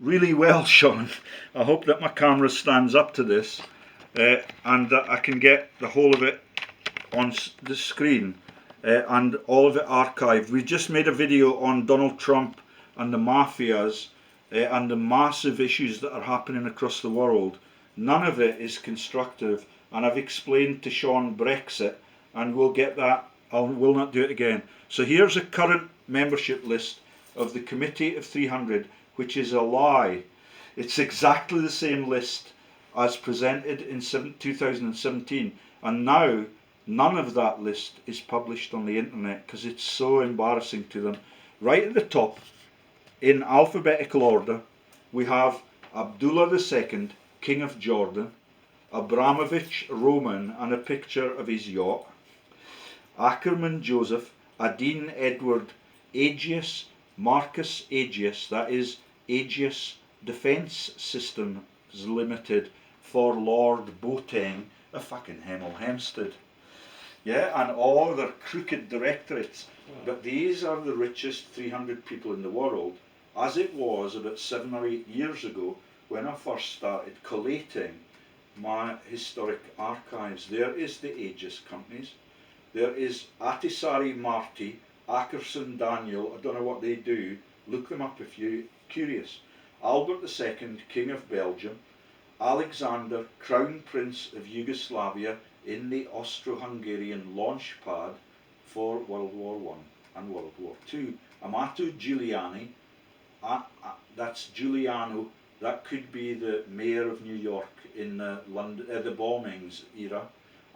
really well, Sean. I hope that my camera stands up to this and that I can get the whole of it on the screen and all of it archived. We just made a video on Donald Trump and the mafias and the massive issues that are happening across the world. None of it is constructive, and I've explained to Sean Brexit, and we'll get that. I will not do it again. So here's a current membership list of the Committee of 300, which is a lie. It's exactly the same list as presented in 2017, and now none of that list is published on the internet because it's so embarrassing to them. Right at the top, in alphabetical order, we have Abdullah II, King of Jordan, Abramovitch, Roman, and a picture of his yacht, Ackerman Joseph, Adine Edward Aegis, Marcus Aegis, that is Aegis Defence Systems Limited, for Lord Boateng, a fucking Hemel Hempstead. Yeah, and all their crooked directorates. But these are the richest 300 people in the world, as it was about 7 or 8 years ago when I first started collating my historic archives. There is the Aegis companies. There is Atisari Marty, Ackerson Daniel, I don't know what they do, look them up if you're curious. Albert II, King of Belgium, Alexander, Crown Prince of Yugoslavia, in the Austro-Hungarian launch pad for World War I and World War II. Amato Giuliani, that's Giuliano, that could be the mayor of New York in the bombings era.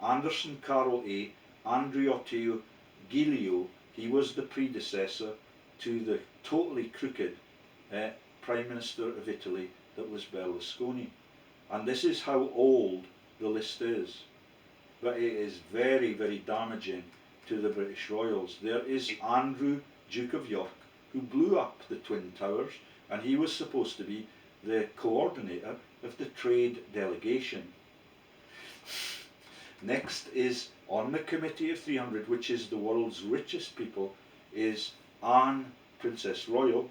Anderson Carol A, Andreotteo Giglio, he was the predecessor to the totally crooked Prime Minister of Italy that was Berlusconi. And this is how old the list is. But it is very, very damaging to the British Royals. There is Andrew, Duke of York, who blew up the Twin Towers, and he was supposed to be the coordinator of the trade delegation. Next is on the Committee of 300, which is the world's richest people, is Anne, Princess Royal,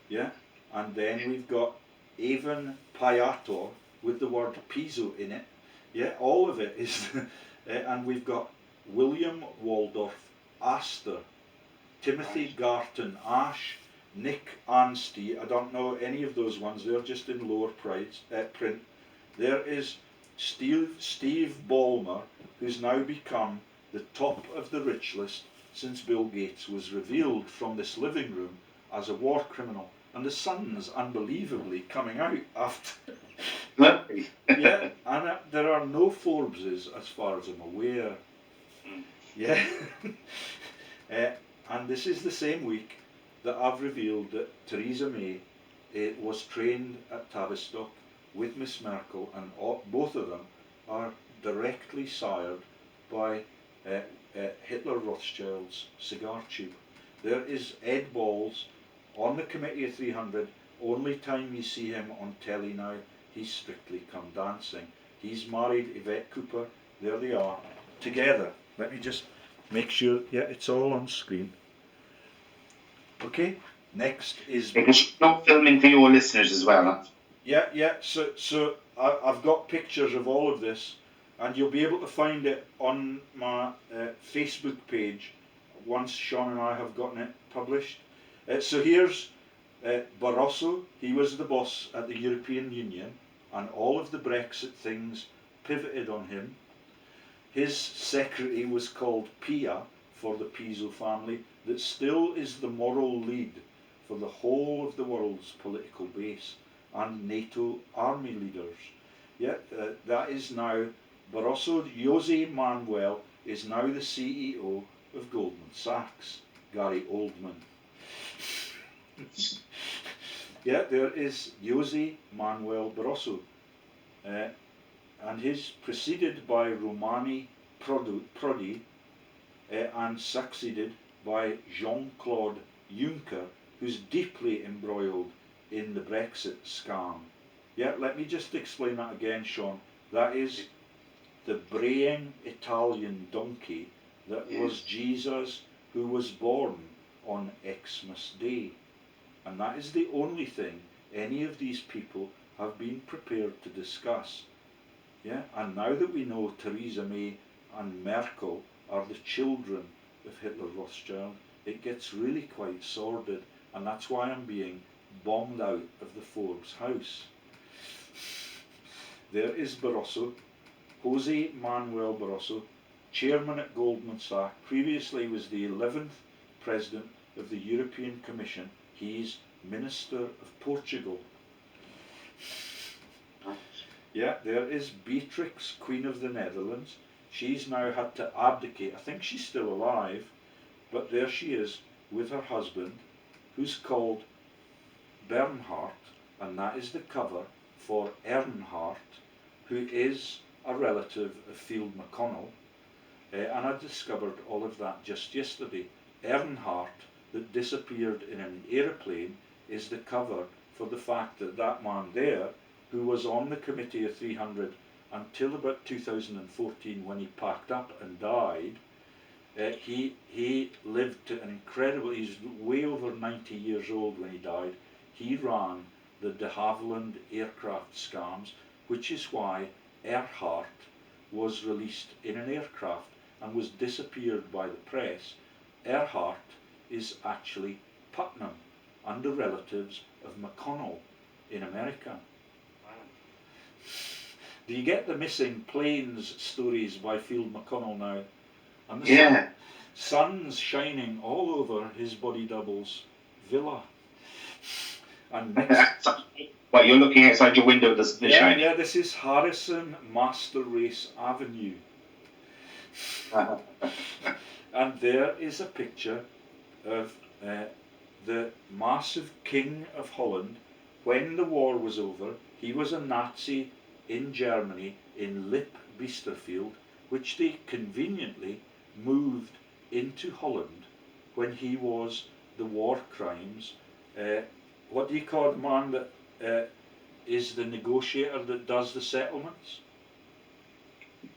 yeah, and then we've got Avon Piator with the word Piso in it. Yeah, all of it is, and we've got William Waldorf, Astor, Timothy Garton, Ash, Nick Anstey. I don't know any of those ones, they're just in lower print. There is Steve Ballmer, who's now become the top of the rich list since Bill Gates was revealed from this living room as a war criminal. And the sun's unbelievably coming out after. Yeah, and there are no Forbeses as far as I'm aware. Yeah. And this is the same week that I've revealed that Theresa May was trained at Tavistock with Miss Merkel, and both of them are directly sired by Hitler Rothschild's cigar tube. There is Ed Balls on the Committee of 300. Only time you see him on telly now, he's Strictly Come Dancing. He's married Yvette Cooper. There they are together. Let me just make sure, yeah, it's all on screen. Okay, next is... Not filming for your listeners as well, huh? Yeah, so I've got pictures of all of this, and you'll be able to find it on my Facebook page once Sean and I have gotten it published. So here's Barroso. He was the boss at the European Union, and all of the Brexit things pivoted on him. His secretary was called Pia, for the Piso family, that still is the moral lead for the whole of the world's political base and NATO army leaders. Yeah, that is now Barroso. Jose Manuel is now the CEO of Goldman Sachs, Gary Oldman. Yeah, there is Jose Manuel Barroso, and he's preceded by Romani Prodi, and succeeded by Jean-Claude Juncker, who's deeply embroiled in the Brexit scam. Yeah, let me just explain that again, Sean. That is the Breying Italian Donkey that was Jesus, who was born on Xmas Day. And that is the only thing any of these people have been prepared to discuss. Yeah, and now that we know Theresa May and Merkel are the children of Hitler Rothschild, it gets really quite sordid, and that's why I'm being bombed out of the Forbes house. There is Barroso, Jose Manuel Barroso, chairman at Goldman Sachs, previously was the 11th president of the European Commission. He's Minister of Portugal. Yeah, there is Beatrix, Queen of the Netherlands. She's now had to abdicate. I think she's still alive, but there she is with her husband, who's called Bernhard, and that is the cover for Earnhardt, who is a relative of Field McConnell. And I discovered all of that just yesterday. Earnhardt, that disappeared in an aeroplane, is the cover for the fact that that man there, who was on the Committee of 300 until about 2014 when he packed up and died, he lived to an incredible, he's way over 90 years old when he died. He ran the de Havilland aircraft scams, which is why Earhart was released in an aircraft and was disappeared by the press. Earhart is actually Putnam and the relatives of McConnell in America. Do you get the missing planes stories by Field McConnell now? And the sun's shining all over his body double's villa. And next, well, you're looking outside your window, the shine. Yeah, this is Harrison Master Race Avenue. And there is a picture of the massive King of Holland. When the war was over, he was a Nazi in Germany, in Lippe-Biesterfeld, which they conveniently moved into Holland when he was the war crimes. What do you call the man that is the negotiator that does the settlements?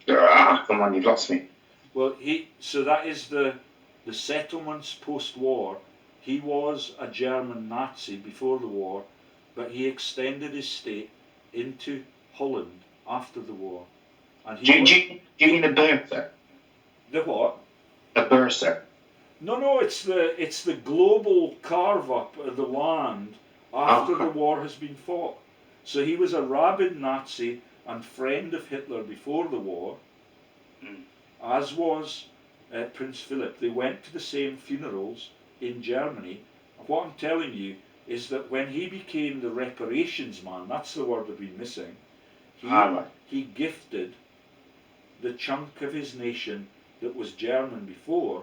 Come on, you've lost me. Well, so that is the settlements post-war. He was a German Nazi before the war, but he extended his state into Holland after the war. And do you mean the Bertha? The what? The Bertha. No, it's the global carve-up of the land after the war has been fought. So he was a rabid Nazi and friend of Hitler before the war, as was Prince Philip. They went to the same funerals in Germany. What I'm telling you is that when he became the reparations man, that's the word I've been missing, he gifted the chunk of his nation that was German before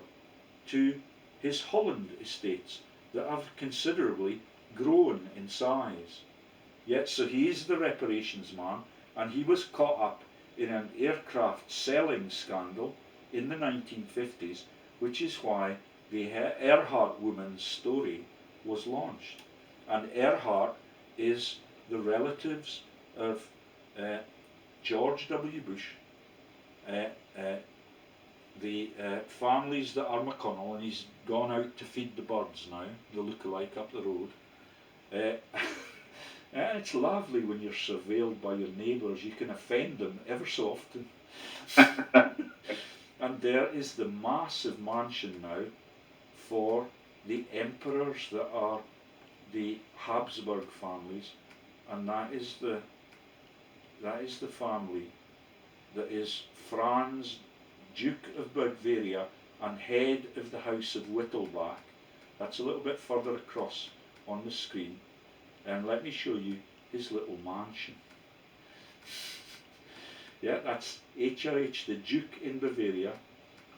to his Holland estates that have considerably grown in size. Yet, so he's the reparations man, and he was caught up in an aircraft selling scandal in the 1950s, which is why the Earhart woman's story was launched. And Earhart is the relatives of George W. Bush, the families that are McConnell, and he's gone out to feed the birds now, the look-alike up the road. It's lovely when you're surveilled by your neighbours. You can offend them ever so often. And there is the massive mansion now for the emperors that are the Habsburg families, and that is the family that is Franz, Duke of Bavaria and head of the House of Wittelbach. That's a little bit further across on the screen, and let me show you his little mansion. Yeah, that's HRH, the Duke in Bavaria,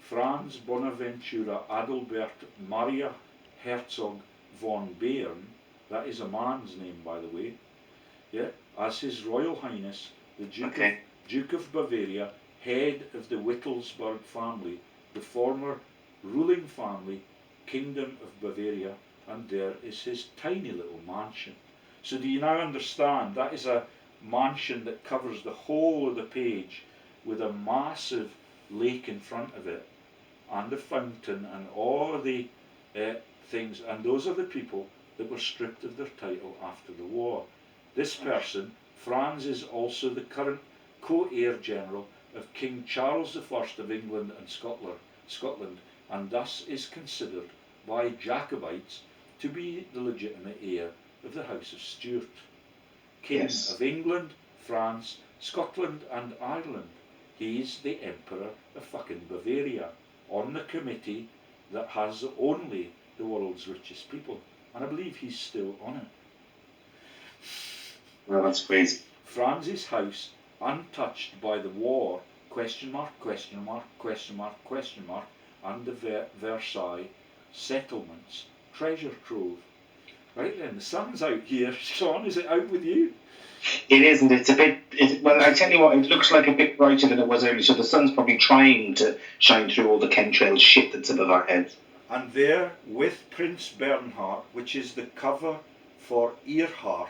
Franz Bonaventura Adalbert Maria Herzog von Bayern. That is a man's name, by the way. Yeah, as His Royal Highness the Duke of Bavaria, head of the Wittelsbach family, the former ruling family, Kingdom of Bavaria, and there is his tiny little mansion. So do you now understand? That is a mansion that covers the whole of the page with a massive lake in front of it and a fountain and all of the things, and those are the people that were stripped of their title after the war. This person, Franz, is also the current co-heir general of King Charles I of England and Scotland, and thus is considered by Jacobites to be the legitimate heir of the House of Stuart. King of England, France, Scotland and Ireland. He's the Emperor of fucking Bavaria, on the committee that has only the world's richest people. And I believe he's still on it. Well, that's crazy. Franz's house, untouched by the war, question mark, question mark, question mark, question mark, and the Versailles settlements, treasure trove. Right then, the sun's out here. Sean, is it out with you? It isn't. It's a bit. Well, I tell you what, it looks like a bit brighter than it was earlier. So the sun's probably trying to shine through all the chemtrail shit that's above our heads. And there, with Prince Bernhard, which is the cover for Earhart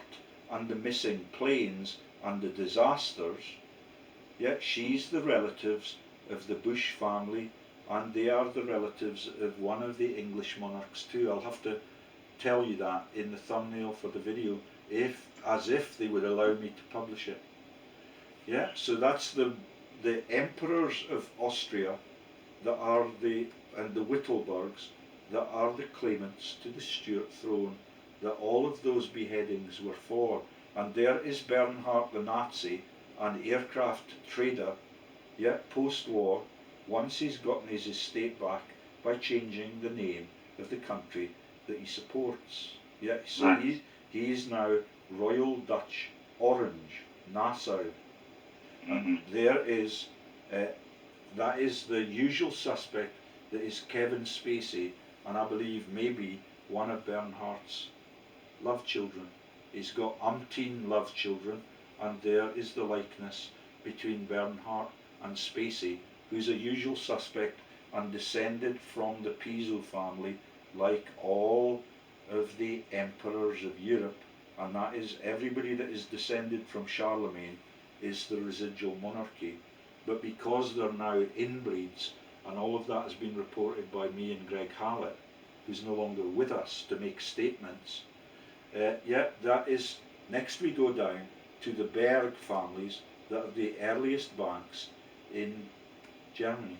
and the missing planes and the disasters, yeah, she's the relatives of the Bush family, and they are the relatives of one of the English monarchs too. I'll have to tell you that in the thumbnail for the video, as if they would allow me to publish it. Yeah, so that's the emperors of Austria that are and the Wittelbergs that are the claimants to the Stuart throne that all of those beheadings were for. And there is Bernhard the Nazi, an aircraft trader, yeah, post-war, once he's gotten his estate back by changing the name of the country that he supports. Yeah, so he is now Royal Dutch Orange, Nassau. And there is, that is the usual suspect, that is Kevin Spacey, and I believe maybe one of Bernhard's love children. He's got umpteen love children, and there is the likeness between Bernhard and Spacey, who's a usual suspect and descended from the Piso family, like all of the emperors of Europe, and that is everybody that is descended from Charlemagne is the residual monarchy. But because they're now inbreeds, and all of that has been reported by me and Greg Hallett, who's no longer with us to make statements, yeah, that is, next we go down to the Berg families that are the earliest banks in Germany.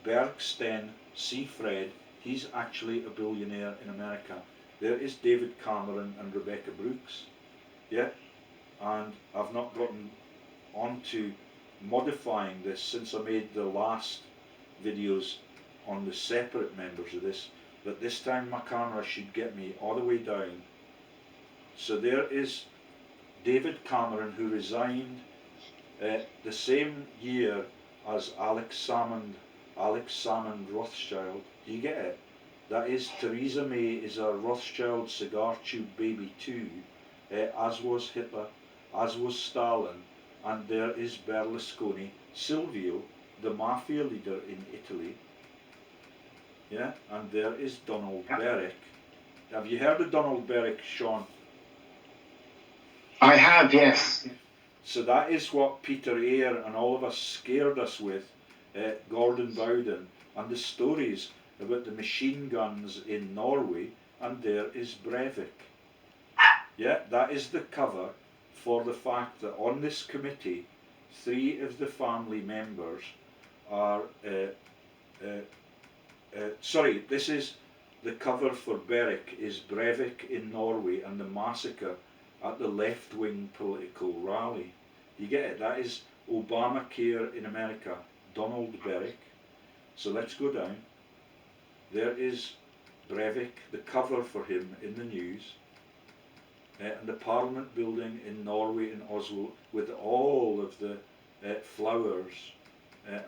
Bergsten Seafred, he's actually a billionaire in America. There is David Cameron and Rebecca Brooks, yeah, and I've not gotten onto modifying this since I made the last videos on the separate members of this, but this time my camera should get me all the way down. So there is David Cameron, who resigned the same year as Alex Salmond Rothschild. Do you get it? That is, Theresa May is a Rothschild cigar tube baby too, as was Hitler, as was Stalin, and there is Berlusconi, Silvio, the mafia leader in Italy. Yeah, and there is Donald Berwick. Have you heard of Donald Berwick, Sean? I have, yes. So that is what Peter Eyre and all of us scared us with, Gordon Bowden, and the stories about the machine guns in Norway, and there is Breivik. Yeah, that is the cover for the fact that on this committee, 3 of the family members are, sorry, this is the cover for Berwick, is Breivik in Norway and the massacre at the left-wing political rally. You get it? That is Obamacare in America, Donald Berwick. So let's go down. There is Breivik, the cover for him in the news, and the Parliament building in Norway, in Oslo, with all of the flowers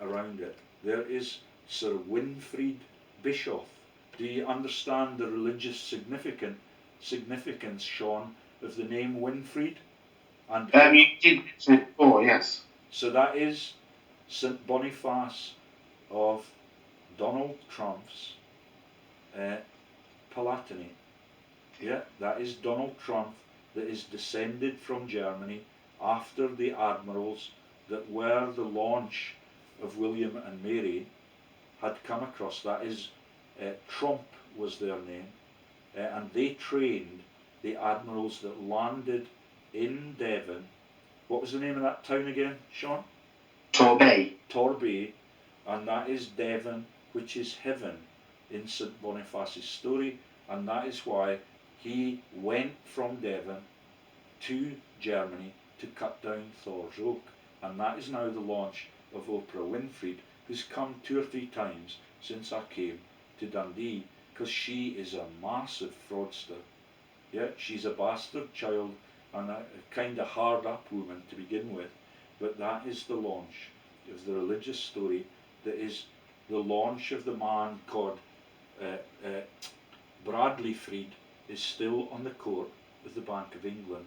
around it. There is Sir Winfried Bischoff. Do you understand the religious significance, Sean, of the name Winfried? And You did say it before, yes. so that is St. Boniface of Donald Trump's Palatinate. Yeah, that is Donald Trump, that is descended from Germany after the admirals that were the launch of William and Mary had come across. That is, Trump was their name. and they trained the admirals that landed in Devon. What was the name of that town again, Sean? Torbay. Torbay, and that is Devon, which is heaven in St Boniface's story, and that is why he went from Devon to Germany to cut down Thor's Oak, and that is now the launch of Oprah Winfrey, who's come 2 or 3 times since I came to Dundee, because she is a massive fraudster. Yeah, she's a bastard child and a kind of hard up woman to begin with, but that is the launch of the religious story, that is the launch of the man called Bradley Freed is still on the court with the Bank of England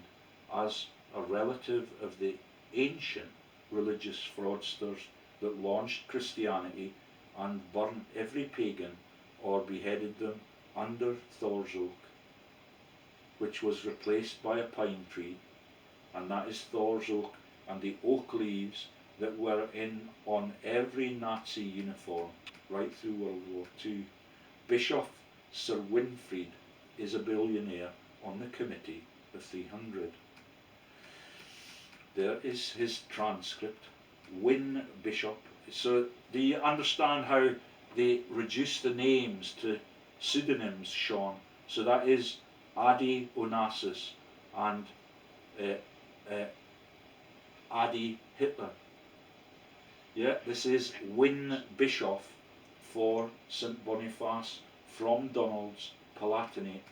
as a relative of the ancient religious fraudsters that launched Christianity and burnt every pagan or beheaded them under Thor's Oak, which was replaced by a pine tree, and that is Thor's Oak and the oak leaves that were on every Nazi uniform right through World War II. Bishop Sir Winfried is a billionaire on the Committee of 300. There is his transcript, Win Bishop. So do you understand how they reduce the names to pseudonyms, Sean? So that is Adi Onassis and Adi Hitler. Yeah, this is Win Bischoff for St Boniface from Donald's Palatinate,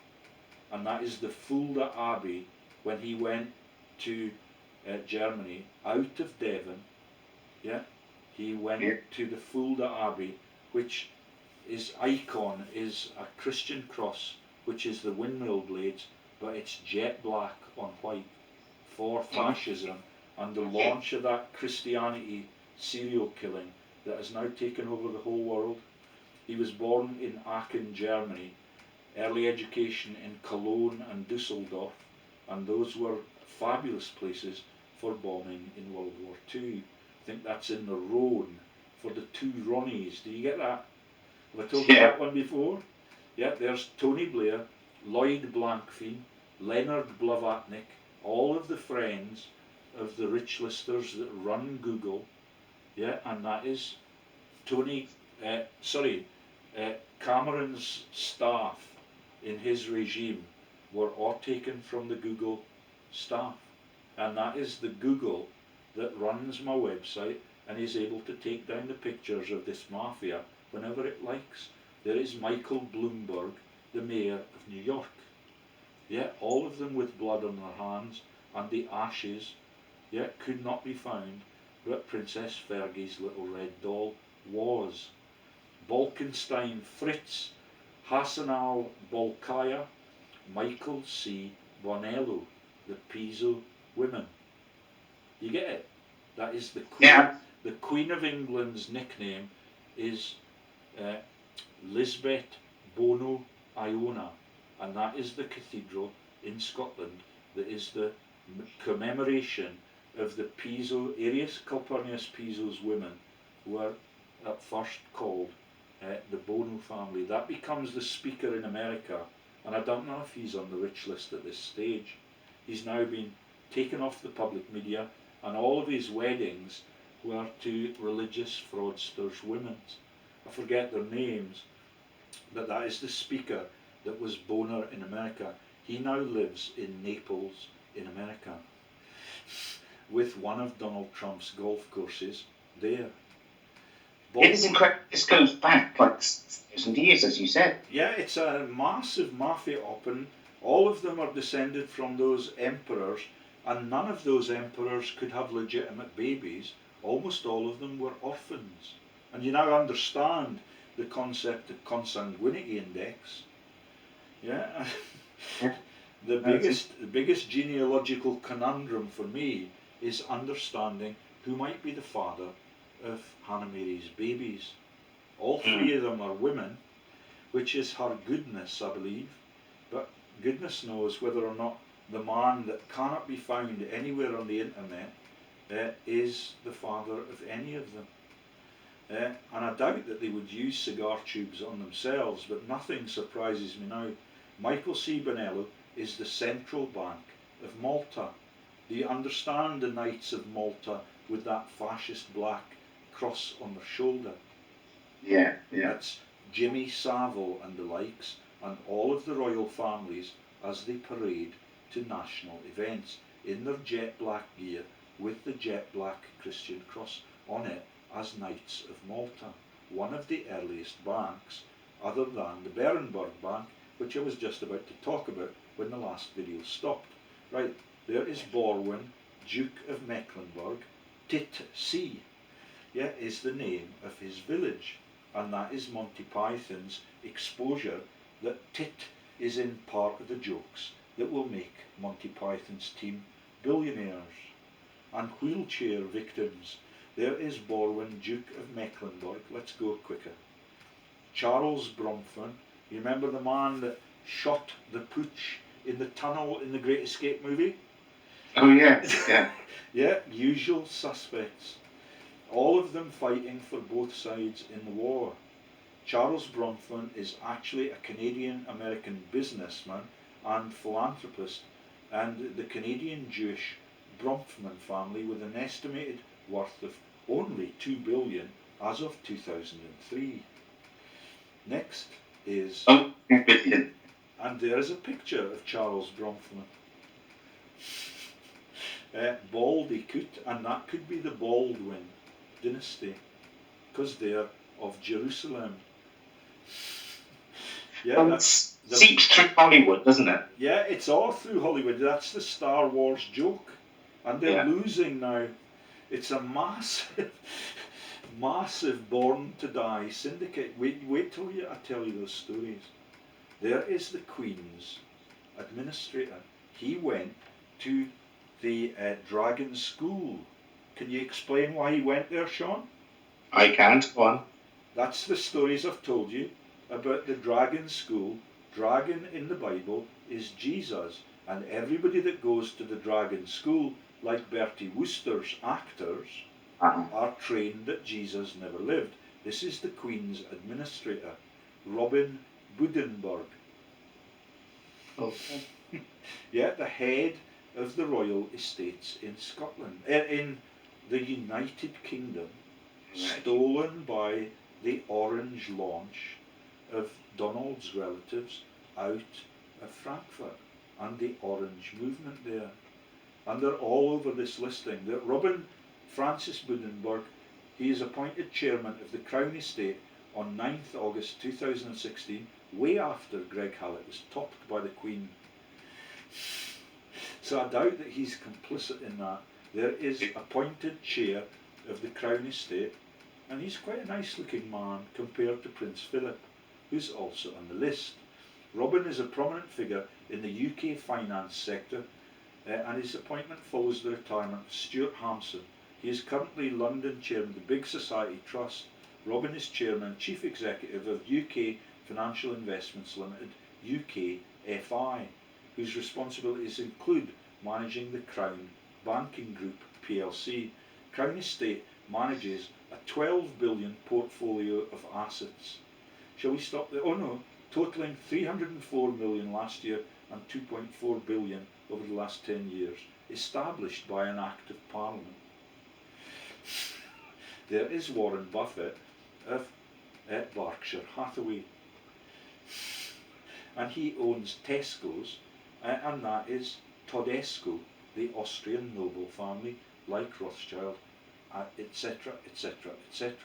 and that is the Fulda Abbey when he went to Germany out of Devon. Yeah, he went to the Fulda Abbey, which is icon is a Christian cross, which is the windmill blades, but it's jet black on white for fascism and the launch of that Christianity serial killing that has now taken over the whole world. He was born in Aachen, Germany, early education in Cologne and Dusseldorf, and those were fabulous places for bombing in World War II. I think that's in the Rhone for the 2 Ronnies. Do you get that? Have I told you that one before? Yeah, there's Tony Blair, Lloyd Blankfein, Leonard Blavatnik, all of the friends of the rich listers that run Google. Yeah, and that is Cameron's staff in his regime were all taken from the Google staff. And that is the Google that runs my website and is able to take down the pictures of this mafia whenever it likes. There is Michael Bloomberg, the mayor of New York. Yeah, all of them with blood on their hands, and the ashes, yeah, could not be found, but Princess Fergie's little red doll was. Bolkenstein Fritz, Hassan al-Bolkiah, Michael C. Bonello, the Piso women. You get it? That is the Queen. Yeah. The Queen of England's nickname is Lisbeth Bono Iona, and that is the cathedral in Scotland that is the commemoration of the Piso, Arius Calpurnius Piso's women, who were at first called the Bono family. That becomes the speaker in America, and I don't know if he's on the rich list at this stage. He's now been taken off the public media, and all of his weddings were to religious fraudsters' women. I forget their names, but that is the speaker that was Boner in America. He now lives in Naples in America with one of Donald Trump's golf courses there. It is incredible. This goes back like 1,000 years, as you said. Yeah, it's a massive mafia open. All of them are descended from those emperors, and none of those emperors could have legitimate babies. Almost all of them were orphans. And you now understand the concept of consanguinity index. Yeah. The biggest genealogical conundrum for me is understanding who might be the father of Hannah Mary's babies. All 3 of them are women, which is her goodness, I believe. But goodness knows whether or not the man that cannot be found anywhere on the internet is the father of any of them. And I doubt that they would use cigar tubes on themselves, but nothing surprises me now Michael C. Bonello is the Central Bank of Malta. Do you understand the Knights of Malta with that fascist black cross on their shoulder? Yeah. That's Jimmy Savile and the likes, and all of the royal families as they parade to national events in their jet black gear with the jet black Christian cross on it as Knights of Malta, one of the earliest banks other than the Berenberg Bank, which I was just about to talk about when the last video stopped. Right, there is Borwin, Duke of Mecklenburg. Tit C, is the name of his village, and that is Monty Python's exposure that tit is in part of the jokes that will make Monty Python's team billionaires. And wheelchair victims. There is Borwin, Duke of Mecklenburg. Let's go quicker. Charles Bronfman. You remember the man that shot the pooch in the tunnel in the Great Escape movie? Oh yeah. Yeah, usual suspects. All of them fighting for both sides in the war. Charles Bronfman is actually a Canadian-American businessman and philanthropist, and the Canadian Jewish Bronfman family with an estimated worth of only $2 billion as of 2003. Next is... Oh, $2 billion. And there is a picture of Charles Bronfman. Baldycoot, and that could be the Baldwin dynasty, because they're of Jerusalem. Yeah, that's seeps through Hollywood, doesn't it? Yeah, it's all through Hollywood. That's the Star Wars joke, and they're losing now. It's a massive Born to Die syndicate. Wait till I tell you those stories. There is the Queen's administrator. He went to the Dragon School. Can you explain why he went there, Sean? I can't. Go on. That's the stories I've told you about the Dragon School. Dragon in the Bible is Jesus, and everybody that goes to the Dragon School, like Bertie Wooster's actors, are trained that Jesus never lived. This is the Queen's administrator, Robin Budenberg. Okay. Yeah, the head of the royal estates in Scotland, in the United Kingdom, stolen by the Orange launch of Donald's relatives out of Frankfurt, and the Orange movement there. And they're all over this listing. That Robin Francis Budenberg, he is appointed chairman of the Crown Estate on 9th August 2016, way after Greg Hallett was topped by the Queen. So I doubt that he's complicit in that. There is appointed chair of the Crown Estate, and he's quite a nice looking man compared to Prince Philip, who's also on the list. Robin is a prominent figure in the UK finance sector, and his appointment follows the retirement of Stuart Hampson. He is currently London chairman of the Big Society Trust. Robin is chairman and chief executive of UK Financial Investments Limited, UKFI, whose responsibilities include managing the Crown Banking Group plc. Crown Estate manages a 12 billion portfolio of assets. Shall we stop there? Oh no, totaling 304 million last year and 2.4 billion over the last 10 years, established by an Act of Parliament. There is Warren Buffett of Berkshire Hathaway, and he owns Tesco's, and that is Todesco, the Austrian noble family, like Rothschild, etc., etc., etc.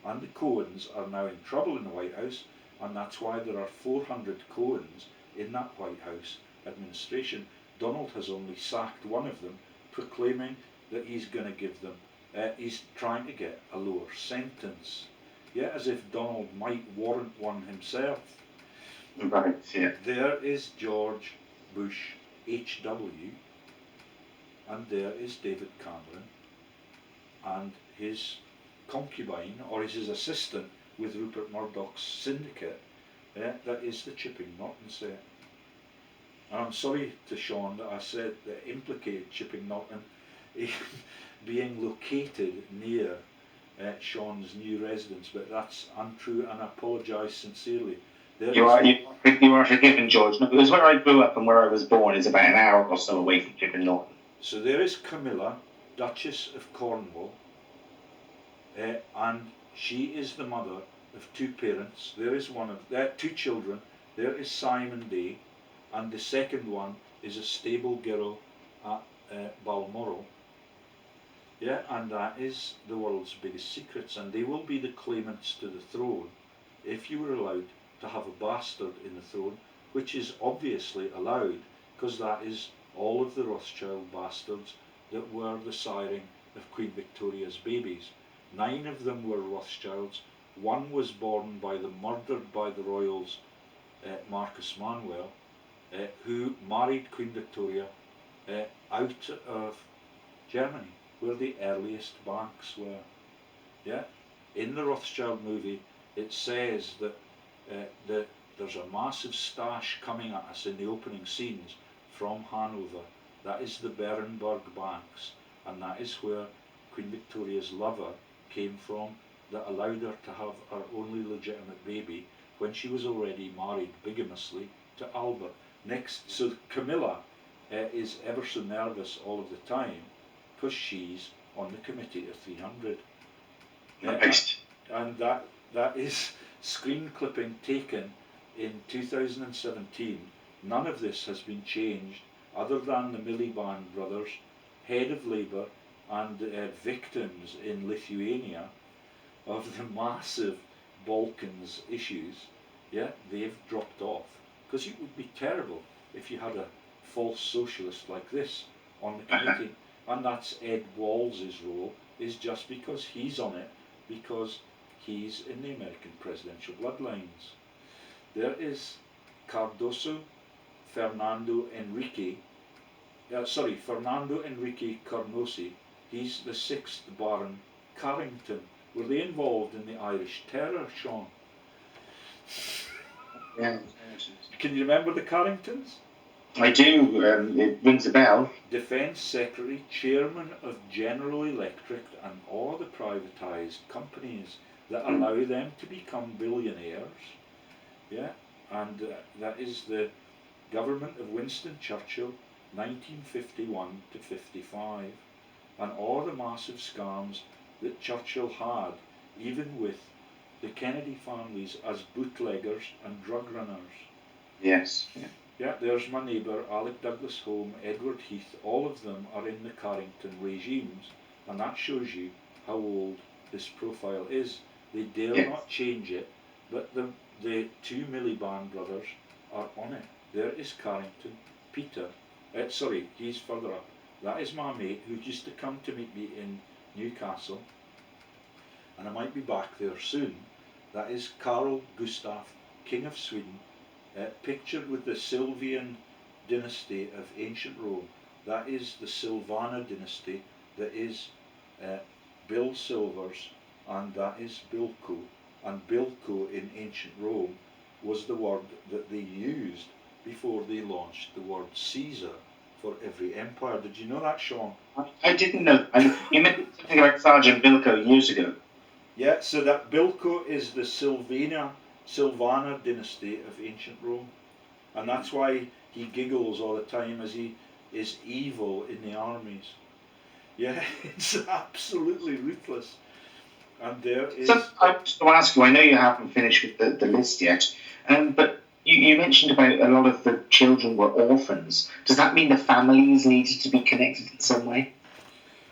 And the Cohens are now in trouble in the White House, and that's why there are 400 Cohens in that White House administration. Donald has only sacked one of them, proclaiming that he's going to give them, he's trying to get a lower sentence. Yeah, as if Donald might warrant one himself. Right, yeah. There is George Bush HW, and there is David Cameron, and his concubine, or his assistant with Rupert Murdoch's syndicate, that is the Chipping Norton set. And I'm sorry to Sean that I said that implicated Chipping Norton being located near Sean's new residence, but that's untrue, and I apologise sincerely You are forgiven, George. No, because where I grew up and where I was born is about an hour or so away from Chicken Norton. So there is Camilla, Duchess of Cornwall, and she is the mother of two parents. There is two children. There is Simon Day, and the second one is a stable girl at Balmoral. Yeah, and that is the world's biggest secrets, and they will be the claimants to the throne if you were allowed to have a bastard in the throne, which is obviously allowed, because that is all of the Rothschild bastards that were the siring of Queen Victoria's babies. 9 of them were Rothschilds. 1 was born by the murdered by the royals, Marcus Manuel, who married Queen Victoria out of Germany, where the earliest banks were. Yeah, in the Rothschild movie, it says that there's a massive stash coming at us in the opening scenes from Hanover. That is the Berenberg banks, and that is where Queen Victoria's lover came from, that allowed her to have her only legitimate baby when she was already married bigamously to Albert. Next, so Camilla is ever so nervous all of the time because she's on the Committee of 300. Next. And that is screen clipping taken in 2017. None of this has been changed other than the Miliband brothers, head of Labour and victims in Lithuania of the massive Balkans issues. Yeah, they've dropped off, because it would be terrible if you had a false socialist like this on the committee. And that's Ed Walls' role, is just because he's on it, because he's in the American presidential bloodlines. There is Fernando Enrique Carnosi. He's the 6th Baron Carrington. Were they involved in the Irish Terror, Sean? Yeah. Can you remember the Carringtons? I do. It rings a bell. Defence Secretary, Chairman of General Electric and all the privatised companies that allow them to become billionaires. Yeah, and that is the government of Winston Churchill, 1951 to 55, and all the massive scams that Churchill had, even with the Kennedy families as bootleggers and drug runners. Yes. Yeah. Yeah, there's my neighbour, Alec Douglas Home, Edward Heath, all of them are in the Carrington regimes, and that shows you how old this profile is. They dare not change it, but the 2 Miliband brothers are on it. There is Carrington, Peter, he's further up. That is my mate who used to come to meet me in Newcastle, and I might be back there soon. That is Karl Gustaf, King of Sweden, pictured with the Silvian dynasty of ancient Rome. That is the Silvana dynasty, that is Bill Silvers, and that is Bilko. And Bilko in ancient Rome was the word that they used before they launched the word Caesar for every empire. Did you know that, Sean? I didn't know. You mentioned something about Sergeant Bilko years ago. Yeah, so that Bilko is the Silvana dynasty of ancient Rome, and that's why he giggles all the time as he is evil in the armies. Yeah, it's absolutely ruthless. And there is... So I was to ask you, I know you haven't finished with the list yet, but you mentioned about a lot of the children were orphans. Does that mean the families needed to be connected in some way?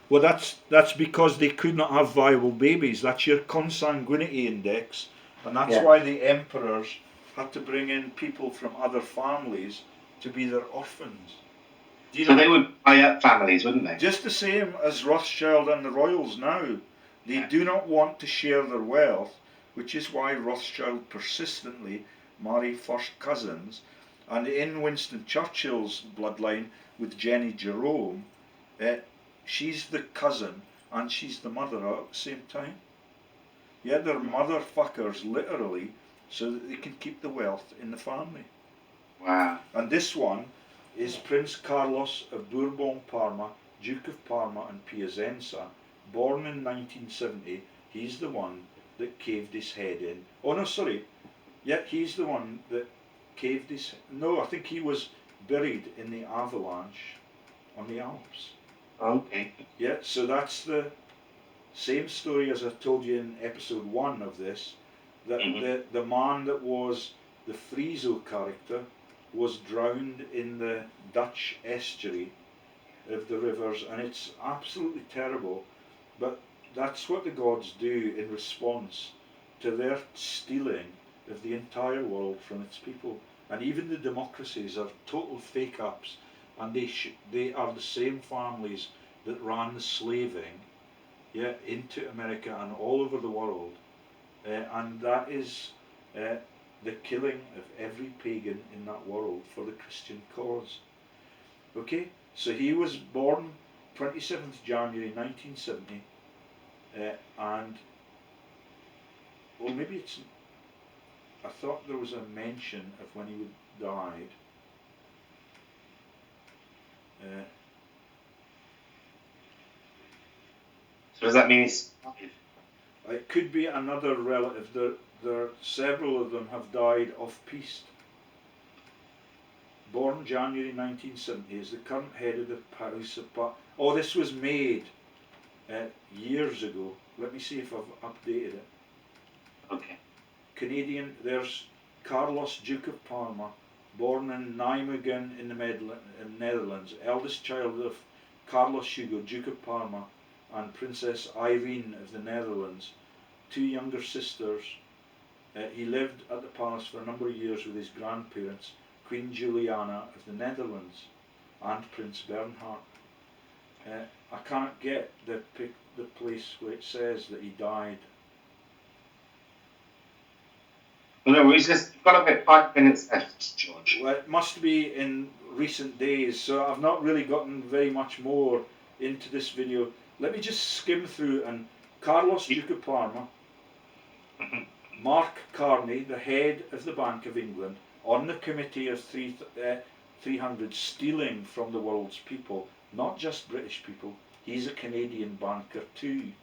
Well, that's because they could not have viable babies. That's your consanguinity index, and that's why the emperors had to bring in people from other families to be their orphans. So they would buy up families, wouldn't they? Just the same as Rothschild and the royals now. They do not want to share their wealth, which is why Rothschild persistently marry first cousins. And in Winston Churchill's bloodline with Jenny Jerome, she's the cousin and she's the mother at the same time. Yeah, they're motherfuckers, literally, so that they can keep the wealth in the family. Wow. And this one is Prince Carlos of Bourbon-Parma, Duke of Parma and Piacenza, born in 1970. He's the one that caved his head in. Oh no, sorry. Yeah, he's the one that caved his. No, I think he was buried in the avalanche on the Alps. Okay. Yeah, so that's the same story as I told you in episode 1 of this. That the man that was the Frieso character was drowned in the Dutch estuary of the rivers, and it's absolutely terrible. But that's what the gods do in response to their stealing of the entire world from its people. And even the democracies are total fake ups, and they are the same families that ran the slaving, yeah, into America and all over the world, and that is the killing of every pagan in that world for the Christian cause. Okay, so he was born 27th January 1970, and well, maybe it's. I thought there was a mention of when he died. So does that mean he's... It could be another relative. There several of them have died of piste. Born January 1970, is the current head of the House of Oh, this was made years ago. Let me see if I've updated it. Okay. Canadian, there's Carlos, Duke of Parma, born in Nijmegen in the Netherlands, eldest child of Carlos Hugo, Duke of Parma, and Princess Irene of the Netherlands, 2 younger sisters. He lived at the palace for a number of years with his grandparents, Queen Juliana of the Netherlands and Prince Bernhard. I can't get the place where it says that he died. Well, no, we've got about 5 minutes left, George. Well, it must be in recent days, so I've not really gotten very much more into this video. Let me just skim through. And Carlos, Duke of Parma, Mark Carney, the head of the Bank of England, on the Committee of 300, stealing from the world's people, not just British people. He's a Canadian banker too.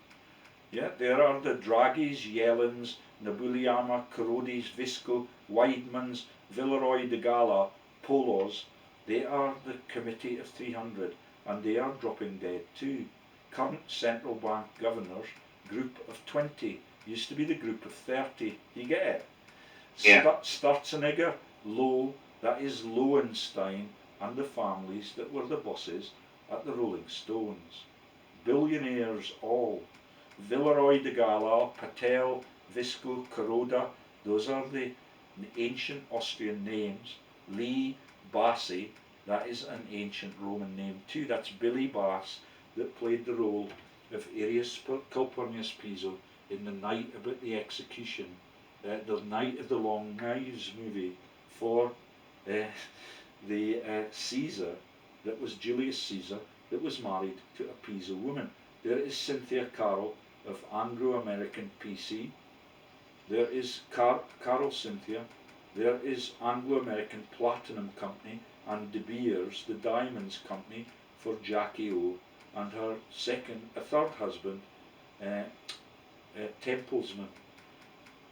Yeah, there are the Draghis, Yellens, Nabuliyama, Karodis, Visco, Weidmans, Villeroy de Gala, Polos. They are the Committee of 300, and they are dropping dead too. Current central bank governors, group of 20, used to be the group of 30. You get it? Yeah. Sturzenegger, Lowe, that is Lowenstein, and the families that were the bosses at the Rolling Stones. Billionaires all. Villeroy de Gala, Patel, Visco, Kuroda, those are the ancient Austrian names. Lee, Bassi, that is an ancient Roman name too. That's Billy Bass, that played the role of Arius Calpurnius Piso in The Night About the Execution, the Night of the Long Knives movie for the Caesar, that was Julius Caesar, that was married to a Piso woman. There is Cynthia Carroll of Anglo-American PC. There is Carol Cynthia. There is Anglo-American Platinum Company and De Beers, the Diamonds Company for Jackie O and her third husband, Templesman.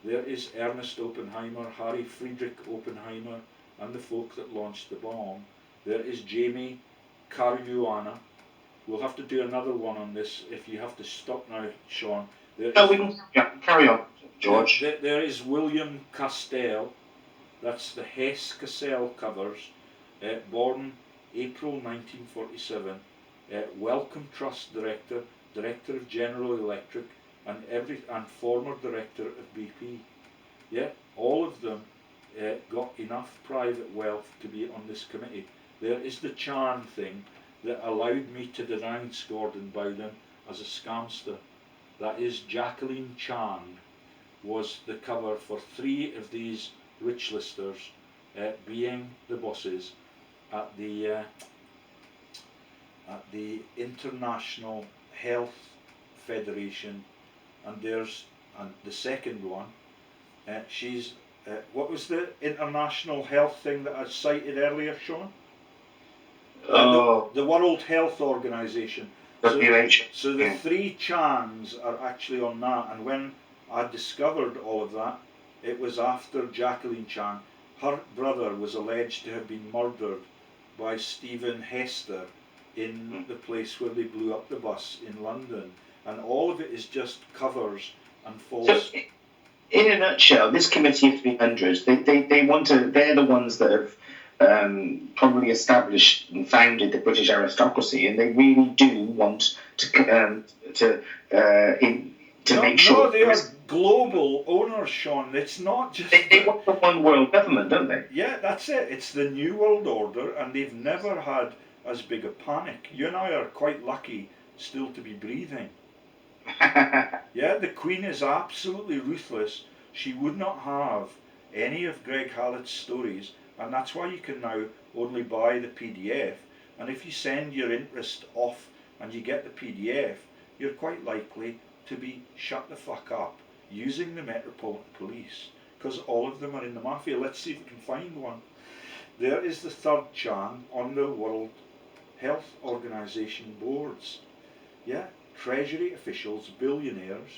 There is Ernest Oppenheimer, Harry Friedrich Oppenheimer, and the folk that launched the bomb. There is Jamie Caruana. We'll have to do another one on this if you have to stop now, Sean. We can carry on, George. There is William Castell, that's the Hess Cassell covers, born April 1947, Wellcome Trust Director, Director of General Electric, and former Director of BP. Yeah, all of them got enough private wealth to be on this committee. There is the Chang thing that allowed me to denounce Gordon Bowden as a scamster. That is, Jacqueline Chang was the cover for 3 of these rich listers being the bosses at the International Health Federation. And there's the second one. She's what was the international health thing that I cited earlier, Sean? The World Health Organization. So the 3 Changs are actually on that, and when I discovered all of that, It was after Jacqueline Chang. Her brother was alleged to have been murdered by Stephen Hester in the place where they blew up the bus in London. And all of it is just covers and false. So, in a nutshell, this Committee of 300, they want to. They're the ones that have probably established and founded the British aristocracy, and they really do want to make sure. No, they are global owners, Sean. It's not just. They want the one world government, don't they? Yeah, that's it. It's the New World Order, and they've never had as big a panic. You and I are quite lucky still to be breathing. Yeah, the Queen is absolutely ruthless. She would not have any of Greg Hallett's stories, and that's why you can now only buy the PDF. And if you send your interest off and you get the PDF, you're quite likely to be shut the fuck up using the Metropolitan Police, because all of them are in the mafia. Let's see if we can find one. There is the third Chang on the World Health Organization boards. Yeah, Treasury officials, billionaires,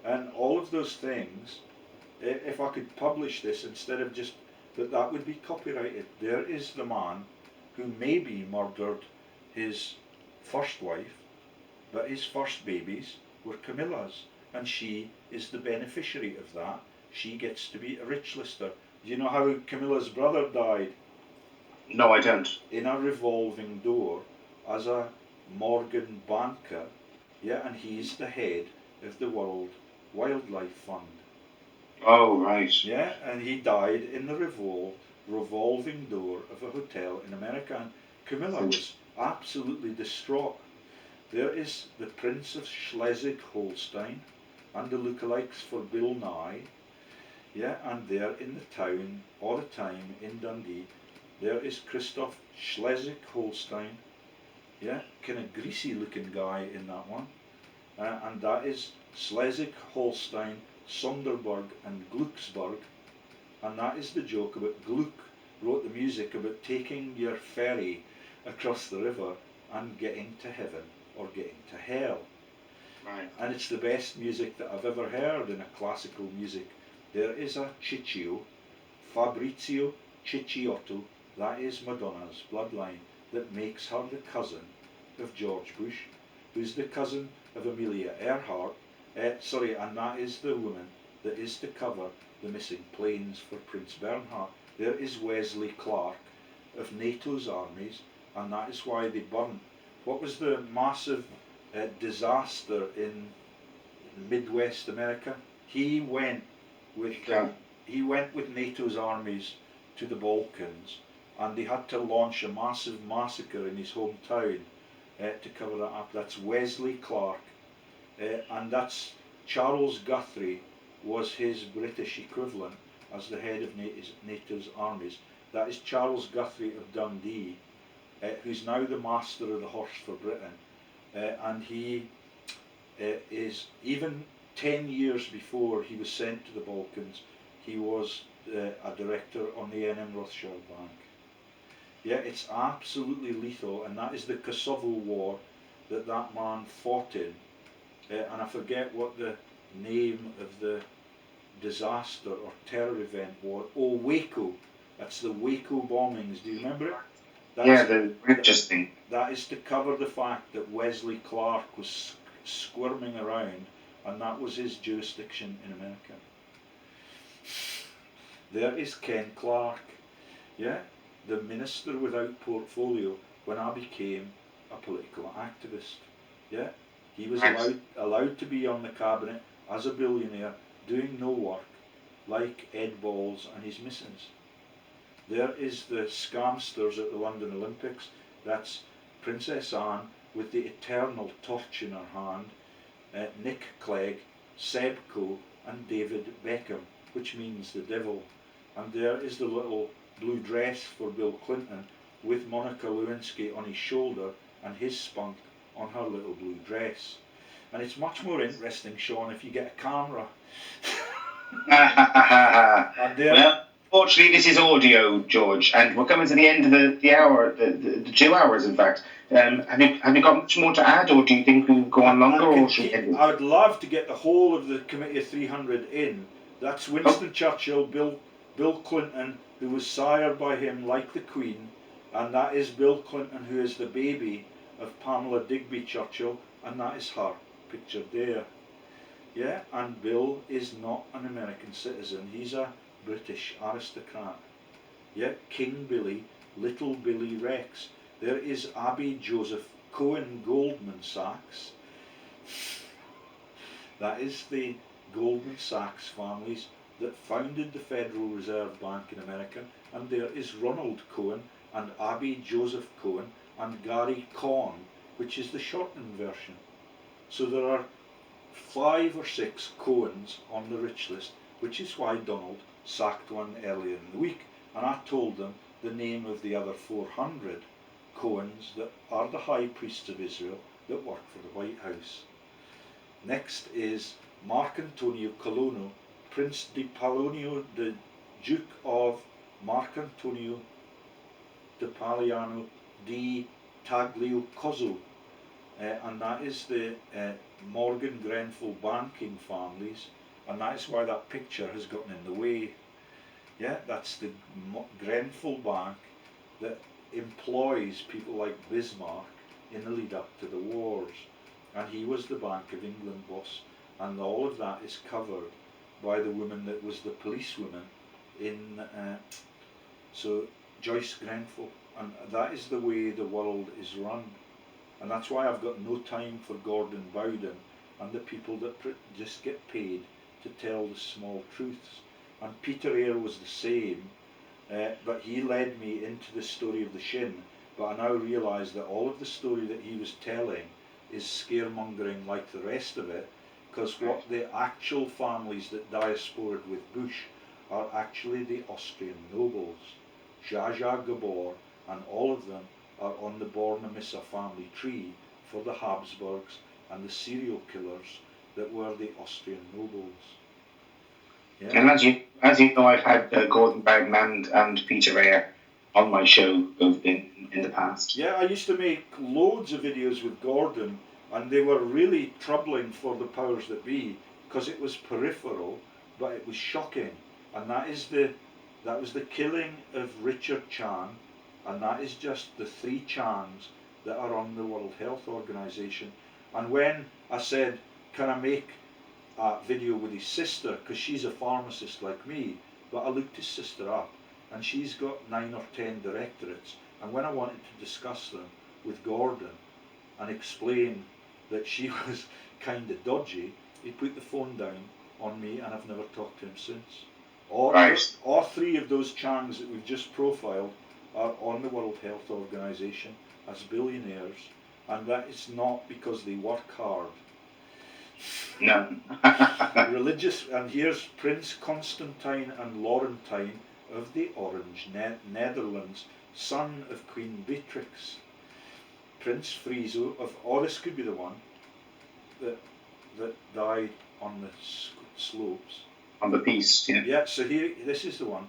and all of those things. If I could publish this instead of just that would be copyrighted. There is the man who maybe murdered his first wife, but his first babies were Camilla's, and she is the beneficiary of that. She gets to be a rich lister. Do you know how Camilla's brother died? No, I don't. In a revolving door as a Morgan banker. Yeah, and he's the head of the World Wildlife Fund. Oh, right. Yeah, and he died in the revolving door of a hotel in America. And Camilla was absolutely distraught. There is the Prince of Schleswig-Holstein and the lookalikes for Bill Nye. Yeah, and there in the town all the time in Dundee, there is Christoph Schleswig-Holstein. Yeah, kind of greasy looking guy in that one. And that is Schleswig-Holstein, Sonderburg and Glucksburg. And that is the joke about Gluck wrote the music about taking your ferry across the river and getting to heaven or getting to hell. Right. And it's the best music that I've ever heard in a classical music. There is a Ciccio, Fabrizio Cicciotto, that is Madonna's bloodline, that makes her the cousin of George Bush, who's the cousin of Amelia Earhart. And that is the woman that is to cover the missing planes for Prince Bernhard. There is Wesley Clark of NATO's armies, and that is why they burnt. What was the massive disaster in Midwest America? He went with NATO's armies to the Balkans, and they had to launch a massive massacre in his hometown to cover that up. That's Wesley Clark, and that's Charles Guthrie was his British equivalent as the head of NATO's armies. That is Charles Guthrie of Dundee, who's now the master of the horse for Britain, and he is, even 10 years before he was sent to the Balkans, he was a director on the NM Rothschild Bank. Yeah, it's absolutely lethal, and that is the Kosovo War that man fought in. And I forget what the name of the disaster or terror event was. Oh, Waco. That's the Waco bombings. Do you remember it? The richest thing. That is to cover the fact that Wesley Clark was squirming around, and that was his jurisdiction in America. There is Ken Clark. Yeah, the minister without portfolio when I became a political activist. Yeah, he was allowed to be on the cabinet as a billionaire doing no work, like Ed Balls and his missus. There is the scamsters at the London Olympics. That's Princess Anne with the eternal torch in her hand, Nick Clegg, Seb Coe and David Beckham, which means the devil. And there is the little blue dress for Bill Clinton with Monica Lewinsky on his shoulder and his spunk on her little blue dress. And it's much more interesting, Sean, if you get a camera. Well, fortunately this is audio, George, and we're coming to the end of the hour, the 2 hours in fact. Have you got much more to add, or do you think we'll go on longer, or should we end it? I would love to get the whole of the Committee of 300 in, That's Winston Churchill, Bill Clinton, who was sired by him like the Queen, and that is Bill Clinton, who is the baby of Pamela Digby Churchill, and that is her, pictured there. Yeah, and Bill is not an American citizen, he's a British aristocrat. Yeah, King Billy, Little Billy Rex. There is Abby Joseph Cohen Goldman Sachs. That is the Goldman Sachs families that founded the Federal Reserve Bank in America, and there is Ronald Cohen and Abby Joseph Cohen and Gary Cohn, which is the shortened version. So there are 5 or 6 Cohens on the rich list, which is why Donald sacked one earlier in the week, and I told them the name of the other 400 Cohens that are the high priests of Israel that work for the White House. Next is Marc Antonio Colonna, Prince di Polonio, the Duke of Marc Antonio di Paliano di Tagliacozzo, and that is the Morgan Grenfell banking families, and that is why that picture has gotten in the way. Yeah, that's the Grenfell Bank that employs people like Bismarck in the lead up to the wars, and he was the Bank of England boss, and all of that is covered by the woman that was the policewoman in so Joyce Grenfell, and that is the way the world is run, and that's why I've got no time for Gordon Bowden and the people that just get paid to tell the small truths. And Peter Eyre was the same, but he led me into the story of the Shin, but I now realise that all of the story that he was telling is scaremongering like the rest of it, because what the actual families that diaspored with Bush are actually the Austrian nobles. Zsa Zsa Gabor and all of them are on the Bornemisza family tree for the Habsburgs and the serial killers that were the Austrian nobles. Yeah. And as you know, I've had Gordon Bowden and Peter Eyre on my show in the past. Yeah, I used to make loads of videos with Gordon, and they were really troubling for the powers that be, because it was peripheral, but it was shocking. And that was the killing of Richard Chang, and that is just the 3 Changs that are on the World Health Organization. And when I said, can I make a video with his sister, because she's a pharmacist like me, but I looked his sister up, and she's got 9 or 10 directorates, and when I wanted to discuss them with Gordon and explain that she was kind of dodgy, he put the phone down on me, and I've never talked to him since. All 3 of those Changs that we've just profiled are on the World Health Organization as billionaires, and that is not because they work hard. No. Religious, and here's Prince Constantine and Laurentine of the Orange Netherlands, son of Queen Beatrix. Prince Friso of, this could be the one that died on the slopes. On the piste, yeah. Yeah, so here, this is the one.